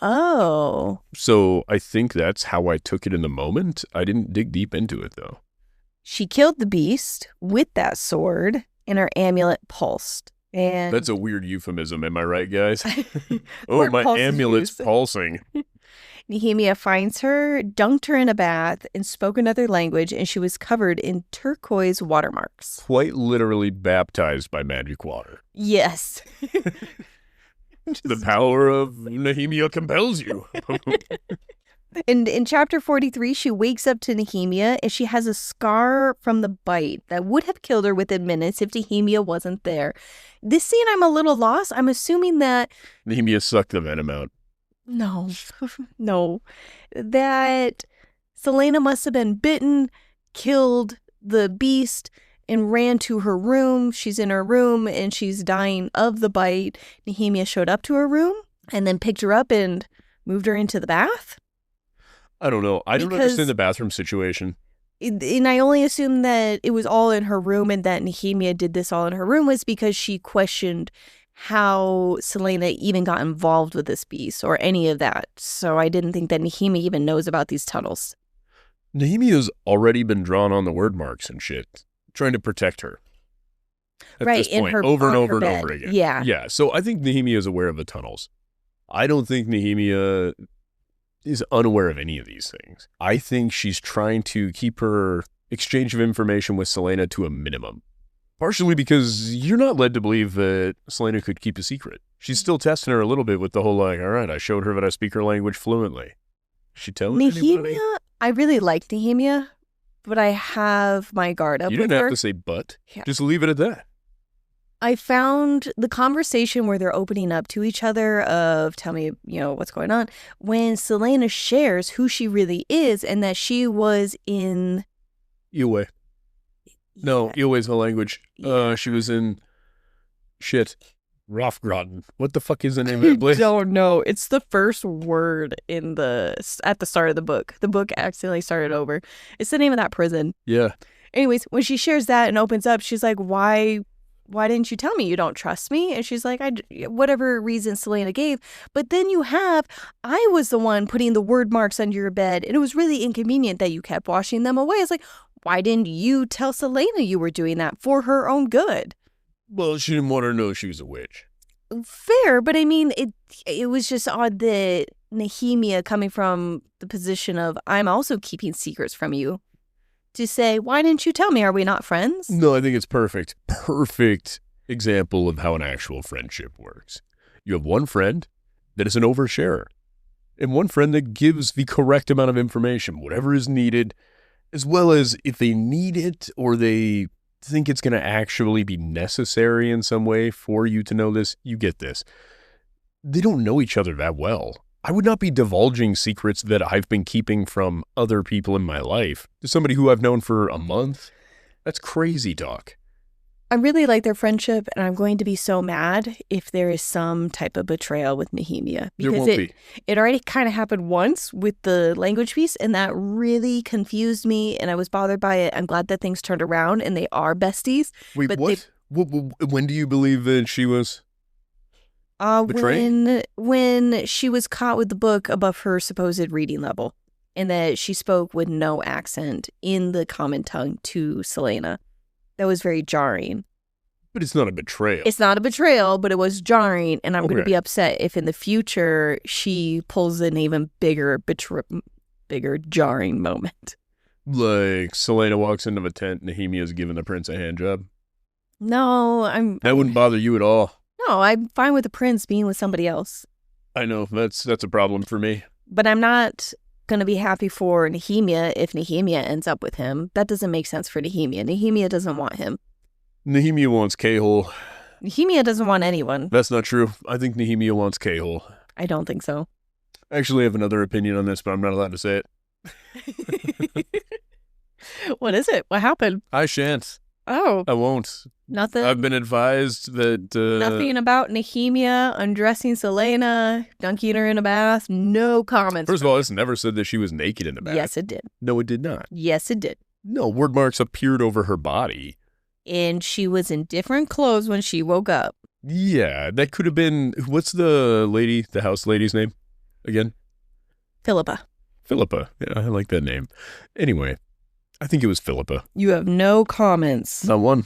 Speaker 2: Oh.
Speaker 1: So I think that's how I took it in the moment. I didn't dig deep into it, though.
Speaker 2: She killed the beast with that sword, and her amulet pulsed. And
Speaker 1: that's a weird euphemism, am I right, guys?
Speaker 2: Oh,
Speaker 1: my amulet's pulsing.
Speaker 2: Nehemia finds her, dunked her in a bath, and spoke another language, and she was covered in turquoise watermarks.
Speaker 1: Quite literally baptized by magic water.
Speaker 2: Yes.
Speaker 1: The power of Nehemia compels you.
Speaker 2: And in chapter 43, she wakes up to Nehemia, and she has a scar from the bite that would have killed her within minutes if Nehemia wasn't there. This scene, I'm a little lost. I'm assuming that
Speaker 1: Nehemia sucked the venom out.
Speaker 2: No. That Selena must have been bitten, killed the beast, and ran to her room. She's in her room and she's dying of the bite. Nehemia showed up to her room and then picked her up and moved her into the bath.
Speaker 1: I don't know. I don't understand the bathroom situation.
Speaker 2: And I only assume that it was all in her room, and that Nehemia did this all in her room was because she questioned how Selena even got involved with this beast or any of that. So I didn't think that Nehemia even knows about these tunnels.
Speaker 1: Nehemia's already been drawn on the word marks and shit, trying to protect her. At
Speaker 2: right,
Speaker 1: this point,
Speaker 2: in her
Speaker 1: over and over and
Speaker 2: bed.
Speaker 1: over again.
Speaker 2: Yeah.
Speaker 1: Yeah, so I think Nehemia is aware of the tunnels. I don't think Nehemia is unaware of any of these things. I think she's trying to keep her exchange of information with Selena to a minimum. Partially because you're not led to believe that Selena could keep a secret. She's still testing her a little bit with the whole like, all right, I showed her that I speak her language fluently. She telling anybody?
Speaker 2: Nehemia, I really like Nehemia, but I have my guard up
Speaker 1: You
Speaker 2: with
Speaker 1: didn't
Speaker 2: her.
Speaker 1: have to say but.
Speaker 2: Yeah.
Speaker 1: Just leave it at that.
Speaker 2: I found the conversation where they're opening up to each other of, tell me, what's going on, when Selena shares who she really is and that she was in...
Speaker 1: Iwe. No, Iwe's the language.
Speaker 2: Yeah.
Speaker 1: She was in... Rofgraten. What the fuck is the name of
Speaker 2: I
Speaker 1: that place?
Speaker 2: don't know. It's the first word at the start of the book. The book accidentally started over. It's the name of that prison.
Speaker 1: Yeah.
Speaker 2: Anyways, when she shares that and opens up, she's like, why didn't you tell me? You don't trust me? And she's like, whatever reason Selena gave. But then I was the one putting the word marks under your bed, and it was really inconvenient that you kept washing them away. It's like, why didn't you tell Selena you were doing that for her own good?
Speaker 1: Well, she didn't want her to know she was a witch.
Speaker 2: Fair, but I mean, it was just odd that Nehemia, coming from the position of, I'm also keeping secrets from you, to say, why didn't you tell me? Are we not friends?
Speaker 1: No, I think it's perfect. Perfect example of how an actual friendship works. You have one friend that is an oversharer, and one friend that gives the correct amount of information, whatever is needed, as well as if they need it or they think it's going to actually be necessary in some way for you to know this. You get this. They don't know each other that well. I would not be divulging secrets that I've been keeping from other people in my life to somebody who I've known for a month. That's crazy talk.
Speaker 2: I really like their friendship, and I'm going to be so mad if there is some type of betrayal with Nehemia.
Speaker 1: There
Speaker 2: Because
Speaker 1: won't be.
Speaker 2: it already kind of happened once with the language piece, and that really confused me, and I was bothered by it. I'm glad that things turned around, and they are besties.
Speaker 1: Wait,
Speaker 2: but
Speaker 1: what? When do you believe that she was? Betrayed?
Speaker 2: When she was caught with the book above her supposed reading level, and that she spoke with no accent in the common tongue to Selena. That was very jarring.
Speaker 1: But it's not a betrayal.
Speaker 2: It's not a betrayal, but it was jarring, and I'm going to
Speaker 1: Okay.
Speaker 2: be upset if in the future she pulls an even bigger jarring moment.
Speaker 1: Like Selena walks into a tent, Nehemia's giving the prince a hand job.
Speaker 2: No,
Speaker 1: That wouldn't bother you at all.
Speaker 2: No, I'm fine with the prince being with somebody else,
Speaker 1: I know, that's a problem for me.
Speaker 2: but I'm not going to be happy for Nehemia if Nehemia ends up with him. That doesn't make sense for Nehemia. Nehemia doesn't want him.
Speaker 1: Nehemia wants K-hole.
Speaker 2: Nehemia doesn't want anyone.
Speaker 1: That's not true. I think Nehemia wants K-hole.
Speaker 2: I don't think so.
Speaker 1: I actually have another opinion on this, but I'm not allowed to say it.
Speaker 2: What is it? What happened?
Speaker 1: I shan't.
Speaker 2: Oh,
Speaker 1: I won't.
Speaker 2: nothing.
Speaker 1: I've been advised that...
Speaker 2: Nothing about Nehemia undressing Selena, dunking her in a bath. No comments.
Speaker 1: First of all, this never said that she was naked in the bath.
Speaker 2: Yes, it did.
Speaker 1: No, it did not.
Speaker 2: Yes, it did.
Speaker 1: No, word marks appeared over her body.
Speaker 2: And she was in different clothes when she woke up.
Speaker 1: Yeah, that could have been... What's the house lady's name again?
Speaker 2: Philippa,
Speaker 1: Philippa. Yeah, I like that name. Anyway, I think it was Philippa.
Speaker 2: you have no comments.
Speaker 1: Not one.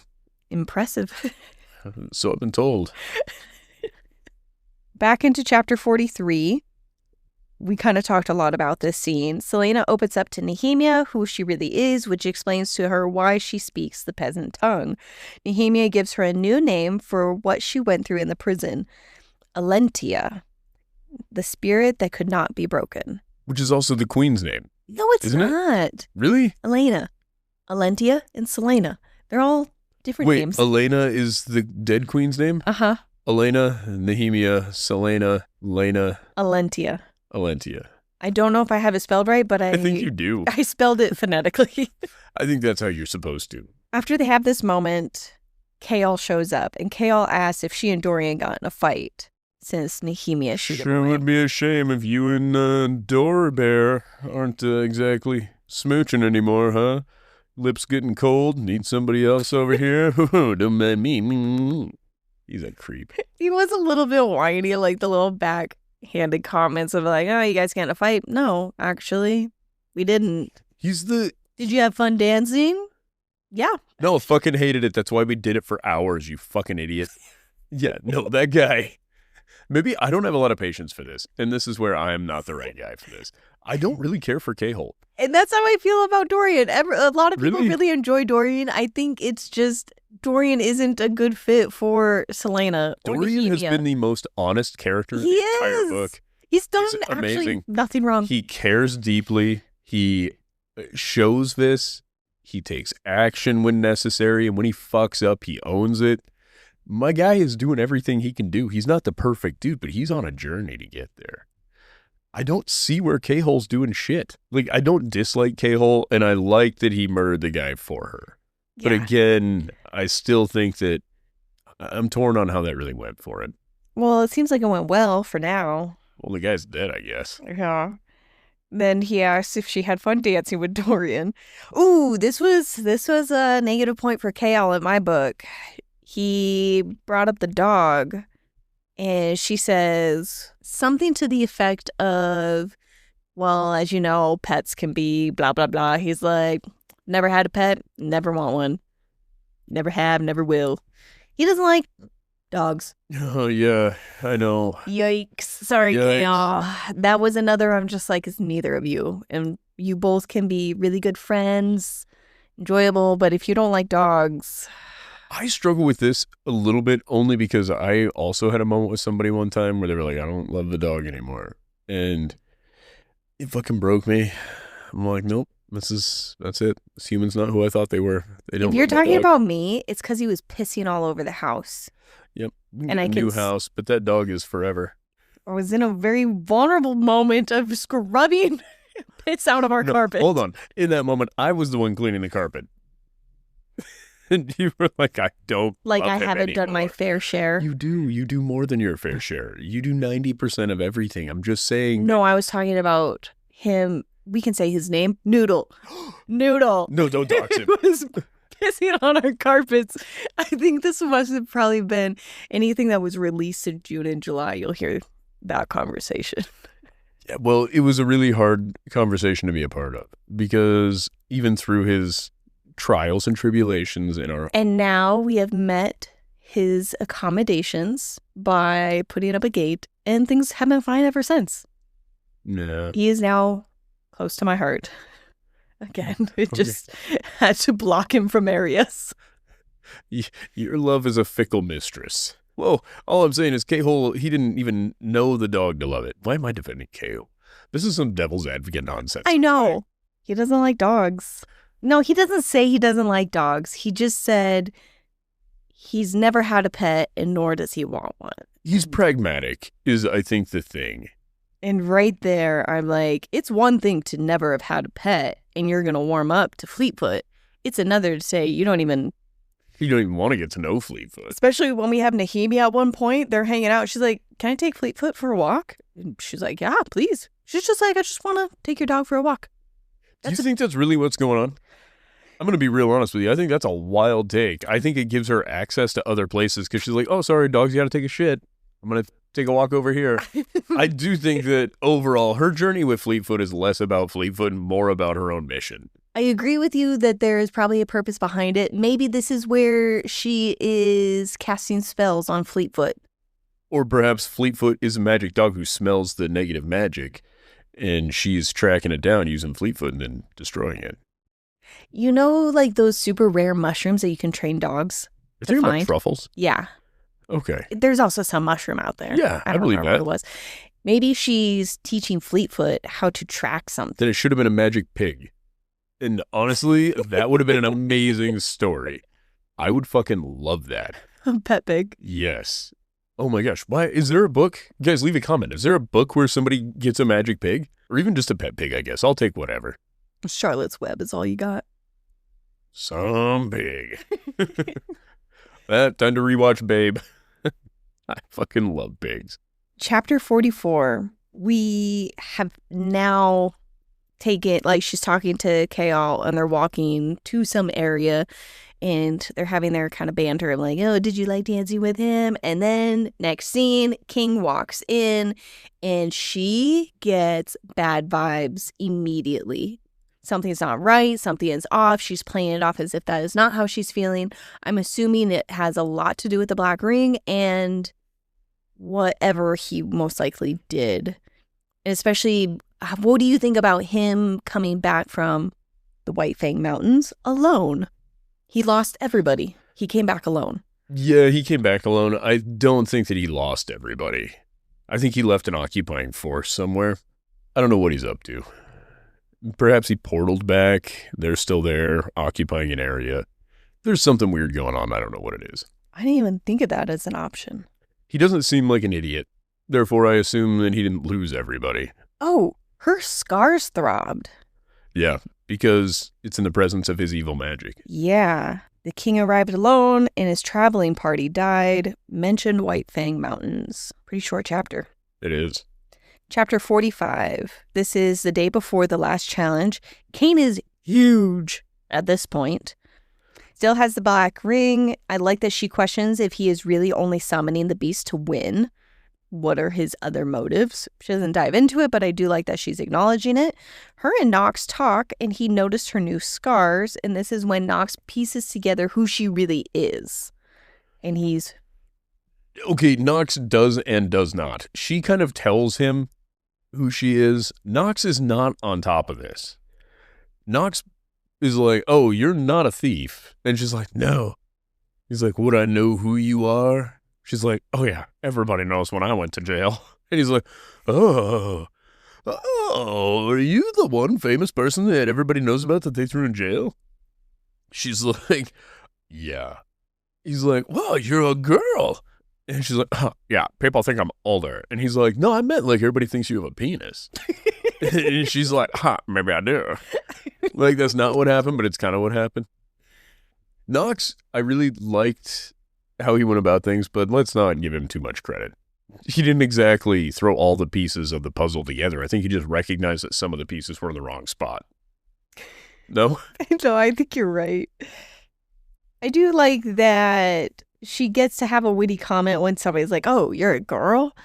Speaker 2: Impressive.
Speaker 1: So I've been told.
Speaker 2: Back into chapter 43. We kind of talked a lot about this scene. Selena opens up to Nehemia who she really is, which explains to her why she speaks the peasant tongue. Nehemia gives her a new name for what she went through in the prison. Alentia, the spirit that could not be broken.
Speaker 1: Which is also the queen's name.
Speaker 2: No, it's
Speaker 1: Isn't it?
Speaker 2: not.
Speaker 1: Really?
Speaker 2: Elena. Alentia and Selena. They're all different
Speaker 1: Wait,
Speaker 2: names.
Speaker 1: Elena is the dead queen's name?
Speaker 2: Uh-huh.
Speaker 1: Elena, Nehemia, Selena, Lena,
Speaker 2: Alentia.
Speaker 1: Alentia.
Speaker 2: I don't know if I have it spelled right, but
Speaker 1: I think you do.
Speaker 2: I spelled it phonetically.
Speaker 1: I think that's how you're supposed to.
Speaker 2: After they have this moment, Kael shows up, and Kael asks if she and Dorian got in a fight since Nehemia shoot him
Speaker 1: Sure
Speaker 2: away.
Speaker 1: would be a shame if you and Dora Bear aren't exactly smooching anymore, huh? Lips getting cold, need somebody else over here? Don't mind me. He's a creep.
Speaker 2: He was a little bit whiny, like the little backhanded comments of like, oh, you guys got in a fight. No, actually, we didn't.
Speaker 1: He's the...
Speaker 2: Did you have fun dancing? Yeah.
Speaker 1: No, fucking hated it. That's why we did it for hours, you fucking idiot. Yeah, no, that guy... Maybe I don't have a lot of patience for this, and this is where I am not the right guy for this. I don't really care for K-Hole.
Speaker 2: And that's how I feel about Dorian. A lot of people
Speaker 1: Really?
Speaker 2: really enjoy Dorian. I think it's just Dorian isn't a good fit for Selena or
Speaker 1: Dorian has
Speaker 2: Nehemia.
Speaker 1: been the most honest character in
Speaker 2: He
Speaker 1: the entire
Speaker 2: is.
Speaker 1: book.
Speaker 2: He's done
Speaker 1: He's
Speaker 2: actually
Speaker 1: amazing.
Speaker 2: nothing wrong.
Speaker 1: He cares deeply. He shows this. He takes action when necessary, and when he fucks up, he owns it. My guy is doing everything he can do. He's not the perfect dude, but he's on a journey to get there. I don't see where K-Hole's doing shit. Like, I don't dislike K-Hole, and I like that he murdered the guy for her. But
Speaker 2: Yeah.
Speaker 1: again, I still think that I'm torn on how that really went for him.
Speaker 2: Well, it seems like it went well for now.
Speaker 1: Well, the guy's dead, I guess.
Speaker 2: Yeah. Then he asks if she had fun dancing with Dorian. Ooh, this was a negative point for Kael in my book. He brought up the dog, and she says something to the effect of, well, as you know, pets can be blah, blah, blah. He's like, never had a pet, never want one. Never have, never will. He doesn't like dogs.
Speaker 1: Oh, yeah, I know.
Speaker 2: Yikes. Sorry,
Speaker 1: Yikes.
Speaker 2: Kael. That was another, I'm just like, it's neither of you. And you both can be really good friends, enjoyable, but if you don't like dogs...
Speaker 1: I struggle with this a little bit only because I also had a moment with somebody one time where they were like, I don't love the dog anymore. And it fucking broke me. I'm like, nope, That's it. This human's not who I thought they were. They don't
Speaker 2: If you're
Speaker 1: love my
Speaker 2: talking
Speaker 1: dog.
Speaker 2: about me, it's because he was pissing all over the house.
Speaker 1: Yep.
Speaker 2: And I
Speaker 1: New
Speaker 2: can
Speaker 1: house, but that dog is forever.
Speaker 2: I was in a very vulnerable moment of scrubbing piss out of our
Speaker 1: No,
Speaker 2: carpet.
Speaker 1: hold on. In that moment, I was the one cleaning the carpet. And you were like, I don't
Speaker 2: Like
Speaker 1: love
Speaker 2: I
Speaker 1: him
Speaker 2: haven't done my
Speaker 1: anymore.
Speaker 2: fair share.
Speaker 1: You do more than your fair share. You do 90% of everything. I'm just saying.
Speaker 2: No, I was talking about him. We can say his name. Noodle. Noodle.
Speaker 1: No, don't dox him.
Speaker 2: was pissing on our carpets. I think this must have probably been anything that was released in June and July. You'll hear that conversation.
Speaker 1: Yeah, well, it was a really hard conversation to be a part of because even through his trials and tribulations in our...
Speaker 2: And now we have met his accommodations by putting up a gate, and things have been fine ever since.
Speaker 1: Yeah.
Speaker 2: He is now close to my heart. Again, it just had to block him from areas.
Speaker 1: Your love is a fickle mistress. Well, all I'm saying is K-Hole, he didn't even know the dog to love it. Why am I defending K-Hole? This is some devil's advocate nonsense.
Speaker 2: I know. He doesn't like dogs. No, he doesn't say he doesn't like dogs. He just said he's never had a pet and nor does he want one.
Speaker 1: He's pragmatic, is I think the thing.
Speaker 2: And right there, I'm like, it's one thing to never have had a pet and you're going to warm up to Fleetfoot. It's another to say you don't even
Speaker 1: want to get to know Fleetfoot.
Speaker 2: Especially when we have Nahimi at one point, they're hanging out. She's like, can I take Fleetfoot for a walk? And she's like, yeah, please. She's just like, I just want to take your dog for a walk.
Speaker 1: Do you think that's really what's going on? I'm going to be real honest with you. I think that's a wild take. I think it gives her access to other places because she's like, oh, sorry, dogs, you got to take a shit. I'm going to take a walk over here. I do think that overall, her journey with Fleetfoot is less about Fleetfoot and more about her own mission.
Speaker 2: I agree with you that there is probably a purpose behind it. Maybe this is where she is casting spells on Fleetfoot.
Speaker 1: Or perhaps Fleetfoot is a magic dog who smells the negative magic and she's tracking it down using Fleetfoot and then destroying it.
Speaker 2: You know, like those super rare mushrooms that you can train dogs
Speaker 1: You're
Speaker 2: to
Speaker 1: talking
Speaker 2: find?
Speaker 1: about truffles?
Speaker 2: Yeah.
Speaker 1: Okay.
Speaker 2: There's also some mushroom out there.
Speaker 1: Yeah, I
Speaker 2: don't
Speaker 1: believe
Speaker 2: remember
Speaker 1: that.
Speaker 2: what it was. Maybe she's teaching Fleetfoot how to track something.
Speaker 1: Then it should have been a magic pig. And honestly, that would have been an amazing story. I would fucking love that.
Speaker 2: Pet pig.
Speaker 1: Yes. Oh my gosh. Why is there a book? Guys, leave a comment. Is there a book where somebody gets a magic pig? Or even just a pet pig, I guess. I'll take whatever.
Speaker 2: Charlotte's Web is all you got.
Speaker 1: Some pig. Time to rewatch Babe. I fucking love pigs.
Speaker 2: Chapter 44, we have now taken, like she's talking to Kaol and they're walking to some area and they're having their kind of banter of like, oh, did you like dancing with him? And then next scene, King walks in and she gets bad vibes immediately. Something's not right. Something is off. She's playing it off as if that is not how she's feeling. I'm assuming it has a lot to do with the black ring and whatever he most likely did. And especially, what do you think about him coming back from the White Fang Mountains alone? He lost everybody. He came back alone.
Speaker 1: Yeah, he came back alone. I don't think that he lost everybody. I think he left an occupying force somewhere. I don't know what he's up to. Perhaps he portaled back. They're still there, occupying an area. There's something weird going on. I don't know what it is.
Speaker 2: I didn't even think of that as an option.
Speaker 1: He doesn't seem like an idiot. Therefore, I assume that he didn't lose everybody.
Speaker 2: Oh, her scars throbbed.
Speaker 1: Yeah, because it's in the presence of his evil magic.
Speaker 2: Yeah. The king arrived alone and his traveling party died. Mentioned White Fang Mountains. Pretty short chapter.
Speaker 1: It is.
Speaker 2: Chapter 45. This is the day before the last challenge. Kane is huge at this point. Still has the black ring. I like that she questions if he is really only summoning the beast to win. What are his other motives? She doesn't dive into it, but I do like that she's acknowledging it. Her and Nox talk, and he noticed her new scars, and this is when Nox pieces together who she really is. And he's...
Speaker 1: Okay, Nox does and does not. She kind of tells him who she is. Nox is not on top of this. Nox is like, oh, you're not a thief. And she's like, no. He's like, would I know who you are? She's like, oh yeah, everybody knows when I went to jail. And he's like, oh, Oh, are you the one famous person that everybody knows about that they threw in jail? She's like, yeah. He's like, well, you're a girl. And she's like, oh, yeah, people think I'm older. And he's like, no, I meant like everybody thinks you have a penis. And she's like, maybe I do. Like, that's not what happened, but it's kind of what happened. Knox, I really liked how he went about things, but let's not give him too much credit. He didn't exactly throw all the pieces of the puzzle together. I think he just recognized that some of the pieces were in the wrong spot. No?
Speaker 2: No, I think you're right. I do like that she gets to have a witty comment when somebody's like, oh, you're a girl?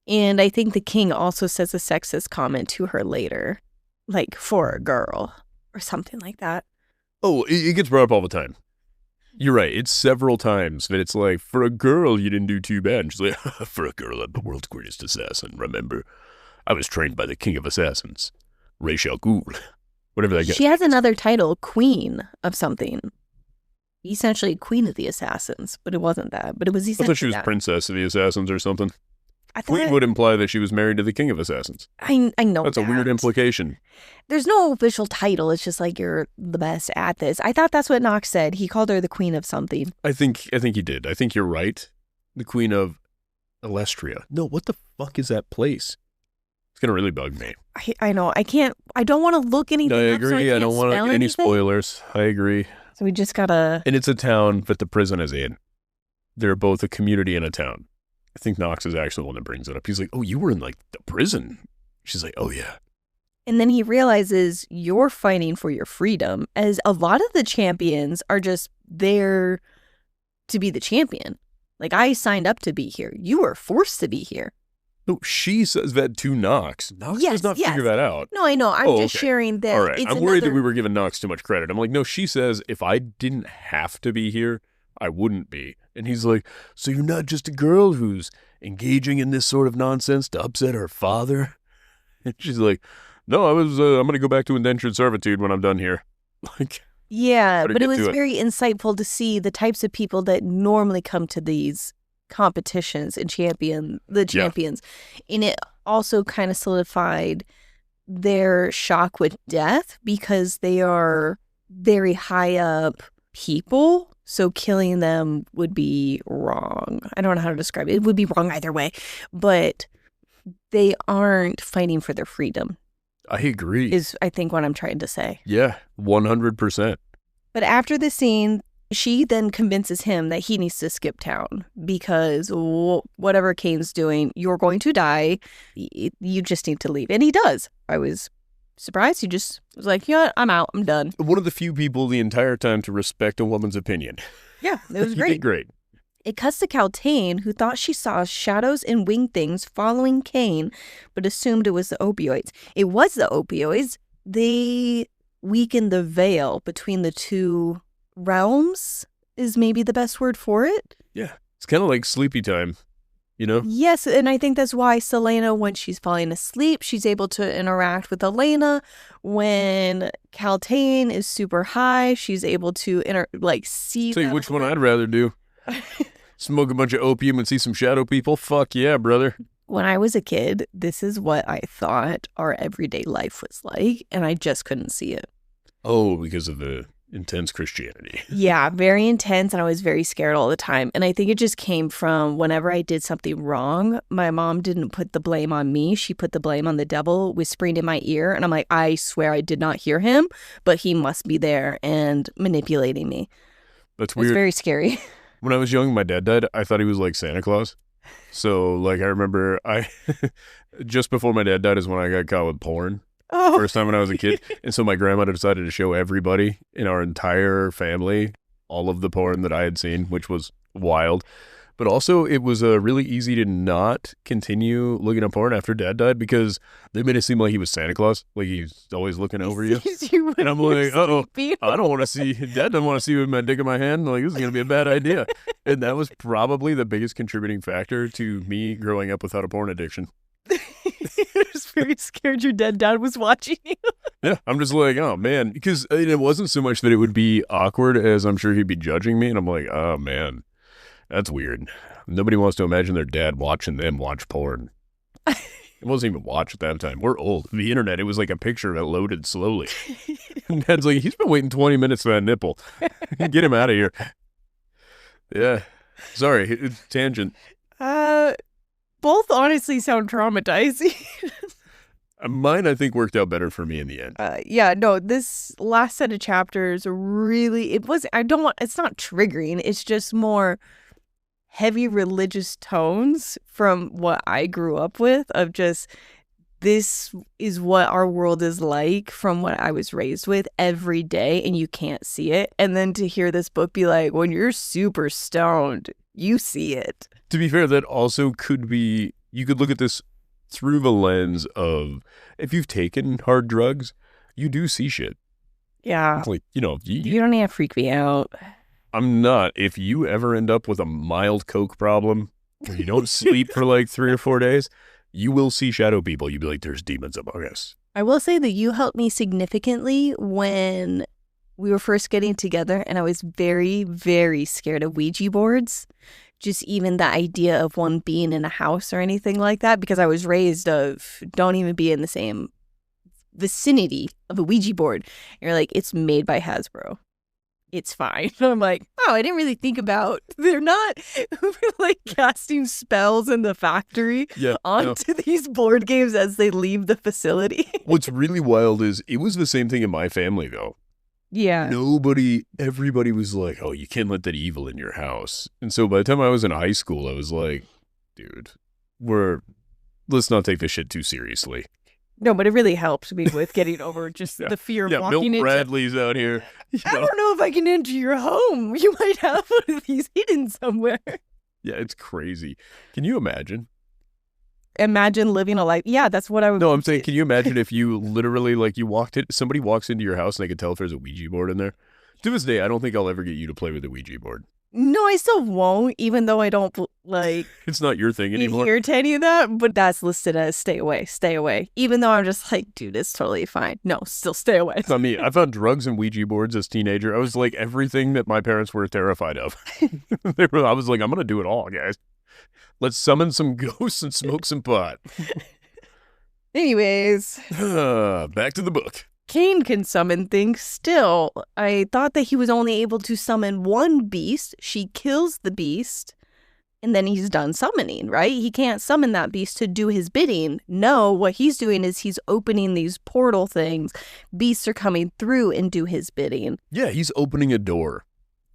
Speaker 2: And I think the king also says a sexist comment to her later, like, for a girl or something like that.
Speaker 1: Oh, it gets brought up all the time. You're right. It's several times that it's like, for a girl, you didn't do too bad. And she's like, for a girl, I'm the world's greatest assassin. Remember, I was trained by the king of assassins, Ra's al Ghul. Whatever that guy.
Speaker 2: She has another title, queen of something. Essentially queen of the assassins, but it wasn't that. But it was essentially
Speaker 1: I thought she was
Speaker 2: that.
Speaker 1: princess of the assassins or something.
Speaker 2: I thought,
Speaker 1: Queen would imply that she was married to the king of assassins.
Speaker 2: I know
Speaker 1: That's a weird implication.
Speaker 2: There's no official title. It's just like you're the best at this. I thought that's what Knox said. He called her the queen of something.
Speaker 1: I think he did. I think you're right. The queen of Alestria. No, what the fuck is that place? It's gonna really bug me.
Speaker 2: I know. I don't want to look anything
Speaker 1: No, I
Speaker 2: up, so
Speaker 1: agree. I don't want any
Speaker 2: anything.
Speaker 1: spoilers. I agree.
Speaker 2: So we just gotta.
Speaker 1: And it's a town that the prison is in. They're both a community and a town. I think Knox is actually the one that brings it up. He's like, oh, you were in like the prison. She's like, oh yeah.
Speaker 2: And then he realizes you're fighting for your freedom, as a lot of the champions are just there to be the champion. Like, I signed up to be here. You were forced to be here.
Speaker 1: No, she says that to Knox. Knox does not figure that out.
Speaker 2: No, I know. I'm just sharing that.
Speaker 1: All right. I'm worried that we were giving Knox too much credit. I'm like, no, she says if I didn't have to be here, I wouldn't be. And he's like, so you're not just a girl who's engaging in this sort of nonsense to upset her father? And she's like, no, I'm going to go back to indentured servitude when I'm done here. Like,
Speaker 2: yeah, but it was very insightful to see the types of people that normally come to these competitions and champions. And it also kind of solidified their shock with death, because they are very high up people. So killing them would be wrong. I don't know how to describe it. It would be wrong either way. But they aren't fighting for their freedom.
Speaker 1: I agree.
Speaker 2: Is, I think, what I'm trying to say.
Speaker 1: Yeah, 100%.
Speaker 2: But after the scene, she then convinces him that he needs to skip town because whatever Kane's doing, you're going to die. You just need to leave. And he does. I was surprised. He just was like, yeah, I'm out. I'm done.
Speaker 1: One of the few people the entire time to respect a woman's opinion.
Speaker 2: Yeah, it was great.
Speaker 1: He did great.
Speaker 2: It cuts to Kaltain, who thought she saw shadows and winged things following Kane, but assumed it was the opioids. It was the opioids. They weakened the veil between the two realms, is maybe the best word for it.
Speaker 1: Yeah, it's kind of like sleepy time, you know?
Speaker 2: Yes, and I think that's why Selena, when she's falling asleep, she's able to interact with Elena. When Kaltain is super high, she's able to see.
Speaker 1: Tell you which one I'd rather do. Smoke a bunch of opium and see some shadow people? Fuck yeah, brother.
Speaker 2: When I was a kid, this is what I thought our everyday life was like, and I just couldn't see it.
Speaker 1: Oh, because of the intense Christianity.
Speaker 2: Yeah, very intense, and I was very scared all the time. And I think it just came from whenever I did something wrong, my mom didn't put the blame on me. She put the blame on the devil whispering in my ear. And I'm like, I swear I did not hear him, but he must be there and manipulating me.
Speaker 1: That's weird.
Speaker 2: It's very scary.
Speaker 1: When I was young, my dad died. I thought he was like Santa Claus. So, like, I remember just before my dad died is when I got caught with porn.
Speaker 2: Oh.
Speaker 1: First time when I was a kid. And so my grandmother decided to show everybody in our entire family all of the porn that I had seen, which was wild. But also, it was really easy to not continue looking at porn after Dad died because they made it seem like he was Santa Claus, like he's always looking over you. And I'm like, uh-oh, I don't want to see, Dad doesn't want to see you with my dick in my hand. Like, this is going to be a bad idea. And that was probably the biggest contributing factor to me growing up without a porn addiction.
Speaker 2: I was very scared your dead dad was watching you.
Speaker 1: Yeah, I'm just like, oh, man. Because it wasn't so much that it would be awkward as I'm sure he'd be judging me. And I'm like, oh, man. That's weird. Nobody wants to imagine their dad watching them watch porn. It wasn't even watch at that time. We're old. The internet, it was like a picture that loaded slowly. And Dad's like, he's been waiting 20 minutes for that nipple. Get him out of here. Yeah. Sorry, tangent.
Speaker 2: Both honestly sound traumatizing.
Speaker 1: Mine, I think, worked out better for me in the end.
Speaker 2: Yeah, no, this last set of chapters really, it's not triggering. It's just more heavy religious tones from what I grew up with of just, this is what our world is like from what I was raised with every day, and you can't see it. And then to hear this book be like, when you're super stoned, you see it.
Speaker 1: To be fair, that also could be, you could look at this through the lens of, if you've taken hard drugs, you do see shit.
Speaker 2: Yeah.
Speaker 1: Like, you don't
Speaker 2: need to freak me out.
Speaker 1: I'm not. If you ever end up with a mild coke problem, where you don't sleep for like 3 or 4 days, you will see shadow people. You'll be like, there's demons among us.
Speaker 2: I will say that you helped me significantly when we were first getting together, and I was very, very scared of Ouija boards. Just even the idea of one being in a house or anything like that, because I was raised of, don't even be in the same vicinity of a Ouija board. And you're like, it's made by Hasbro. It's fine. And I'm like, oh, I didn't really think about, they're not like casting spells in the factory onto these board games as they leave the facility.
Speaker 1: What's really wild is, it was the same thing in my family, though.
Speaker 2: Yeah.
Speaker 1: Everybody was like, oh, you can't let that evil in your house. And so by the time I was in high school, I was like, dude, let's not take this shit too seriously.
Speaker 2: No, but it really helped me with getting over just the fear of walking into...
Speaker 1: Milt Bradley's out here.
Speaker 2: I don't know if I can enter your home. You might have one of these hidden somewhere.
Speaker 1: Yeah, it's crazy. Can you imagine?
Speaker 2: Imagine living a life. Yeah, that's what I would...
Speaker 1: No, I'm saying, can you imagine if you literally, like, somebody walks into your house and they can tell if there's a Ouija board in there? To this day, I don't think I'll ever get you to play with a Ouija board.
Speaker 2: No, I still won't, even though I don't, like...
Speaker 1: It's not your thing anymore.
Speaker 2: Adhere to any of that, but that's listed as stay away. Even though I'm just like, dude, it's totally fine. No, still stay away.
Speaker 1: It's not me. I found drugs and Ouija boards as a teenager. I was like everything that my parents were terrified of. I was like, I'm going to do it all, guys. Let's summon some ghosts and smoke some pot.
Speaker 2: Anyways.
Speaker 1: Back to the book.
Speaker 2: Cain can summon things still. I thought that he was only able to summon one beast. She kills the beast, and then he's done summoning, right? He can't summon that beast to do his bidding. No, what he's doing is he's opening these portal things. Beasts are coming through and do his bidding.
Speaker 1: Yeah, he's opening a door.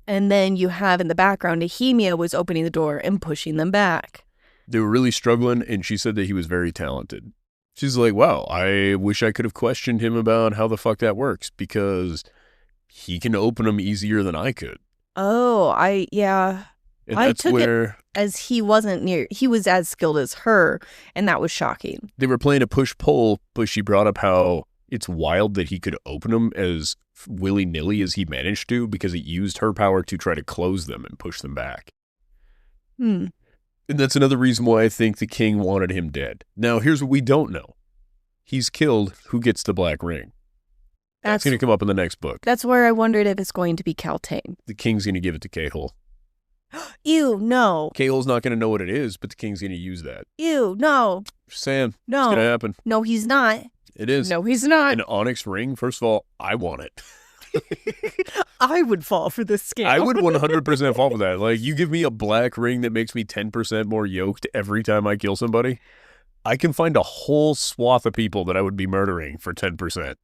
Speaker 2: And then you have in the background, Nehemia was opening the door and pushing them back.
Speaker 1: They were really struggling, and she said that he was very talented. She's like, wow, I wish I could have questioned him about how the fuck that works, because he can open them easier than I could.
Speaker 2: Oh, yeah.
Speaker 1: And I took it
Speaker 2: as he was as skilled as her, and that was shocking.
Speaker 1: They were playing a push-pull, but she brought up how it's wild that he could open them as willy-nilly as he managed to, because he used her power to try to close them and push them back. And that's another reason why I think the king wanted him dead. Now, here's what we don't know. He's killed. Who gets the black ring? That's going to come up in the next book.
Speaker 2: That's where I wondered if it's going to be Caltaine.
Speaker 1: The king's going to give it to Cahul.
Speaker 2: Ew, no.
Speaker 1: Cahul's not going to know what it is, but the king's going to use that.
Speaker 2: Ew, no.
Speaker 1: Sam,
Speaker 2: no.
Speaker 1: It's going to happen.
Speaker 2: No, he's not.
Speaker 1: It is.
Speaker 2: No, he's not.
Speaker 1: An onyx ring, first of all, I want it.
Speaker 2: I would fall for this scam.
Speaker 1: I would 100% fall for that. Like, you give me a black ring that makes me 10% more yoked every time I kill somebody, I can find a whole swath of people that I would be murdering for 10%.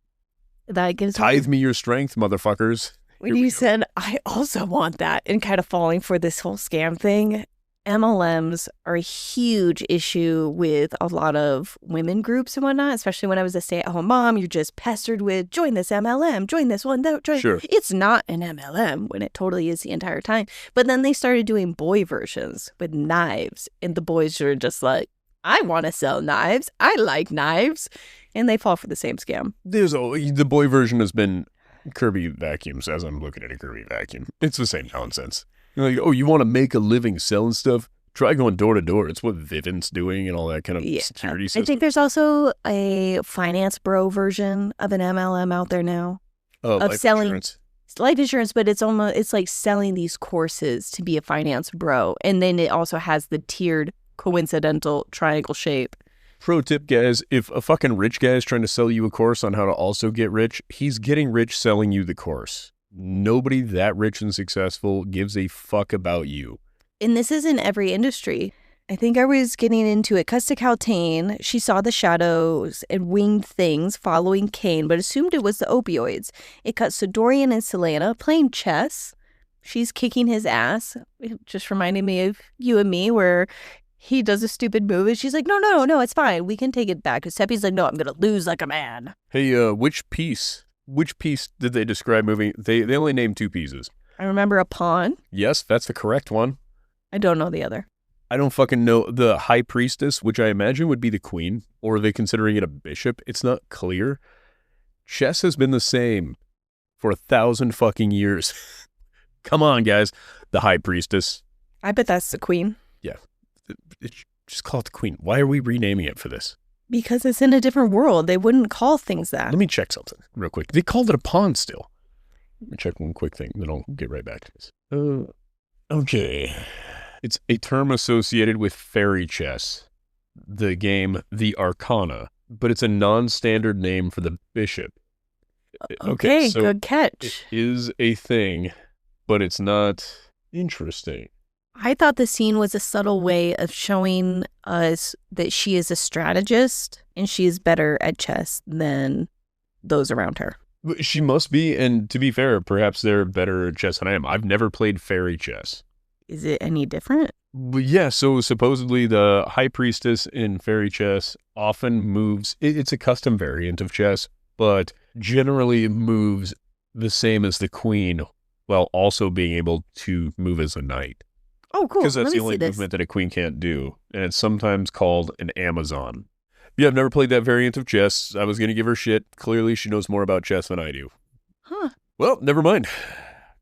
Speaker 2: That gives
Speaker 1: Tithe me your strength, motherfuckers.
Speaker 2: When you said, I also want that, and kind of falling for this whole scam thing, MLMs are a huge issue with a lot of women groups and whatnot, especially when I was a stay-at-home mom. You're just pestered with, join this MLM, join this one. Join.
Speaker 1: Sure.
Speaker 2: It's not an MLM when it totally is the entire time. But then they started doing boy versions with knives, and the boys are just like, I want to sell knives. I like knives. And they fall for the same scam.
Speaker 1: The boy version has been Kirby vacuums, as I'm looking at a Kirby vacuum. It's the same nonsense. You're like, oh, you want to make a living selling stuff? Try going door to door. It's what Vivint's doing and all that kind of security system.
Speaker 2: I think there's also a finance bro version of an MLM out there now.
Speaker 1: Of life
Speaker 2: selling
Speaker 1: insurance.
Speaker 2: Life insurance, but it's like selling these courses to be a finance bro. And then it also has the tiered coincidental triangle shape
Speaker 1: Pro tip, guys, if a fucking rich guy is trying to sell you a course on how to also get rich, he's getting rich selling you the course. Nobody that rich and successful gives a fuck about you.
Speaker 2: And this is in every industry. I think I was getting into it. Cuts to Caltaine. She saw the shadows and winged things following Kane, but assumed it was the opioids. It cuts to Dorian and Selena playing chess. She's kicking his ass. It just reminded me of You and Me, where he does a stupid move and she's like, no, it's fine. We can take it back. Because Seppi's like, no, I'm going to lose like a man.
Speaker 1: Hey, which piece did they describe moving? They only named 2 pieces.
Speaker 2: I remember a pawn.
Speaker 1: Yes, that's the correct one.
Speaker 2: I don't know the other.
Speaker 1: I don't fucking know. The high priestess, which I imagine would be the queen, or are they considering it a bishop? It's not clear. Chess has been the same for 1,000 fucking years. Come on, guys. The high priestess.
Speaker 2: I bet that's the queen.
Speaker 1: Yeah. Just call it the queen. Why are we renaming it for this?
Speaker 2: Because it's in a different world. They wouldn't call things that.
Speaker 1: Let me check something real quick. They called it a pawn still. Let me check one quick thing, then I'll get right back to this. Okay. It's a term associated with fairy chess, the game The Arcana, but it's a non-standard name for the bishop.
Speaker 2: Okay,
Speaker 1: so
Speaker 2: good catch.
Speaker 1: It is a thing, but it's not interesting.
Speaker 2: I thought the scene was a subtle way of showing us that she is a strategist and she is better at chess than those around her.
Speaker 1: She must be, and to be fair, perhaps they're better at chess than I am. I've never played fairy chess.
Speaker 2: Is it any different?
Speaker 1: But yeah, so supposedly the high priestess in fairy chess often moves, it's a custom variant of chess, but generally moves the same as the queen while also being able to move as a knight.
Speaker 2: Oh, cool.
Speaker 1: Because that's the only movement that a queen can't do, and it's sometimes called an Amazon. Yeah, I've never played that variant of chess. I was going to give her shit. Clearly, she knows more about chess than I do.
Speaker 2: Huh.
Speaker 1: Well, never mind.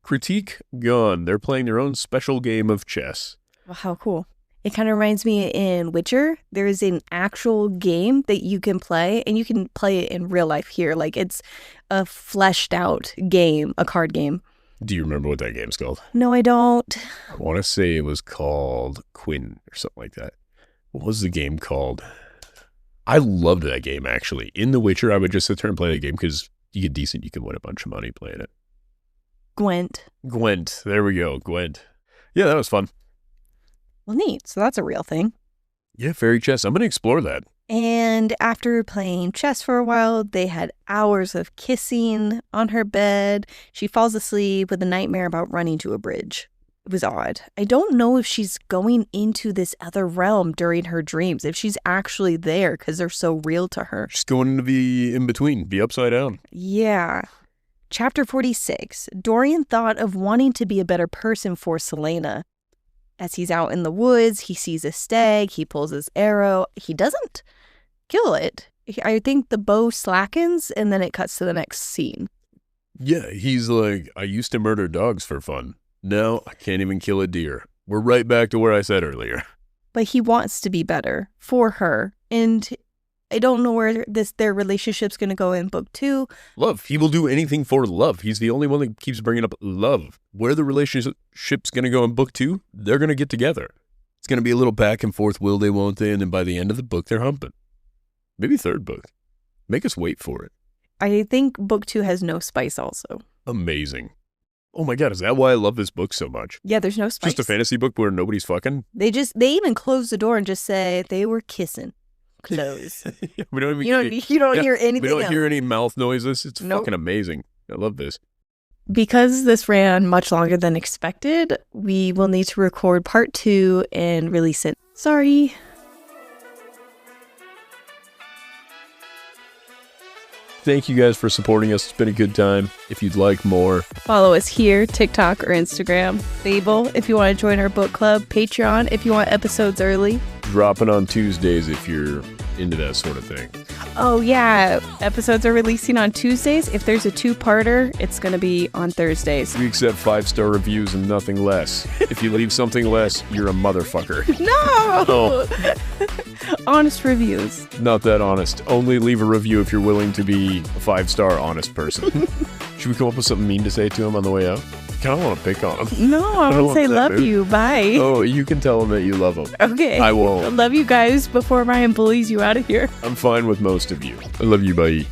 Speaker 1: Critique gone. They're playing their own special game of chess.
Speaker 2: Well, how cool. It kind of reminds me in Witcher, there is an actual game that you can play, and you can play it in real life here. Like, it's a fleshed out game, a card game.
Speaker 1: Do you remember what that game's called?
Speaker 2: No, I don't.
Speaker 1: I want to say it was called Quinn or something like that. What was the game called? I loved that game, actually. In The Witcher, I would just sit there and play that game because you get decent, you can win a bunch of money playing it. Gwent. There we go. Gwent. Yeah, that was fun.
Speaker 2: Well, neat. So that's a real thing.
Speaker 1: Yeah, fairy chess. I'm going to explore that.
Speaker 2: And after playing chess for a while, they had hours of kissing on her bed. She falls asleep with a nightmare about running to a bridge. It was odd. I don't know if she's going into this other realm during her dreams, if she's actually there because they're so real to her.
Speaker 1: She's going into the in-between, the upside down.
Speaker 2: Yeah. Chapter 46. Dorian thought of wanting to be a better person for Selena. As he's out in the woods, he sees a stag, he pulls his arrow. He doesn't kill it. I think the bow slackens and then it cuts to the next scene.
Speaker 1: Yeah, he's like, I used to murder dogs for fun. Now I can't even kill a deer. We're right back to where I said earlier.
Speaker 2: But he wants to be better for her. And I don't know where their relationship's going to go in book 2.
Speaker 1: Love. He will do anything for love. He's the only one that keeps bringing up love. Where the relationship's going to go in book 2, they're going to get together. It's going to be a little back and forth, will they, won't they? And then by the end of the book, they're humping. Maybe 3rd book. Make us wait for it.
Speaker 2: I think book 2 has no spice also.
Speaker 1: Amazing. Oh my God, is that why I love this book so much?
Speaker 2: Yeah, there's no spice.
Speaker 1: Just a fantasy book where nobody's fucking?
Speaker 2: They even close the door and just say they were kissing. Close.
Speaker 1: Yeah, we don't even,
Speaker 2: you don't hear anything
Speaker 1: We don't
Speaker 2: else.
Speaker 1: hear any mouth noises. It's fucking amazing. I love this.
Speaker 2: Because this ran much longer than expected, we will need to record part 2 and release it. Sorry.
Speaker 1: Thank you guys for supporting us. It's been a good time. If you'd like more,
Speaker 2: follow us here, TikTok or Instagram. Fable, if you want to join our book club. Patreon, if you want episodes early.
Speaker 1: Dropping on Tuesdays if you're into that sort of thing.
Speaker 2: Oh, yeah. Episodes are releasing on Tuesdays. If there's a 2-parter, it's going to be on Thursdays.
Speaker 1: We accept 5-star reviews and nothing less. If you leave something less, you're a motherfucker.
Speaker 2: No!
Speaker 1: Oh.
Speaker 2: Honest reviews.
Speaker 1: Not that honest. Only leave a review if you're willing to be a 5-star honest person. Should we come up with something mean to say to him on the way out? kind of want to pick on him.
Speaker 2: No, I
Speaker 1: don't
Speaker 2: would say
Speaker 1: want that
Speaker 2: love
Speaker 1: mood.
Speaker 2: you. Bye.
Speaker 1: Oh, you can tell him that you love him.
Speaker 2: Okay.
Speaker 1: I won't.
Speaker 2: Love you guys before Ryan bullies you out of here.
Speaker 1: I'm fine with most of you. I love you, bye.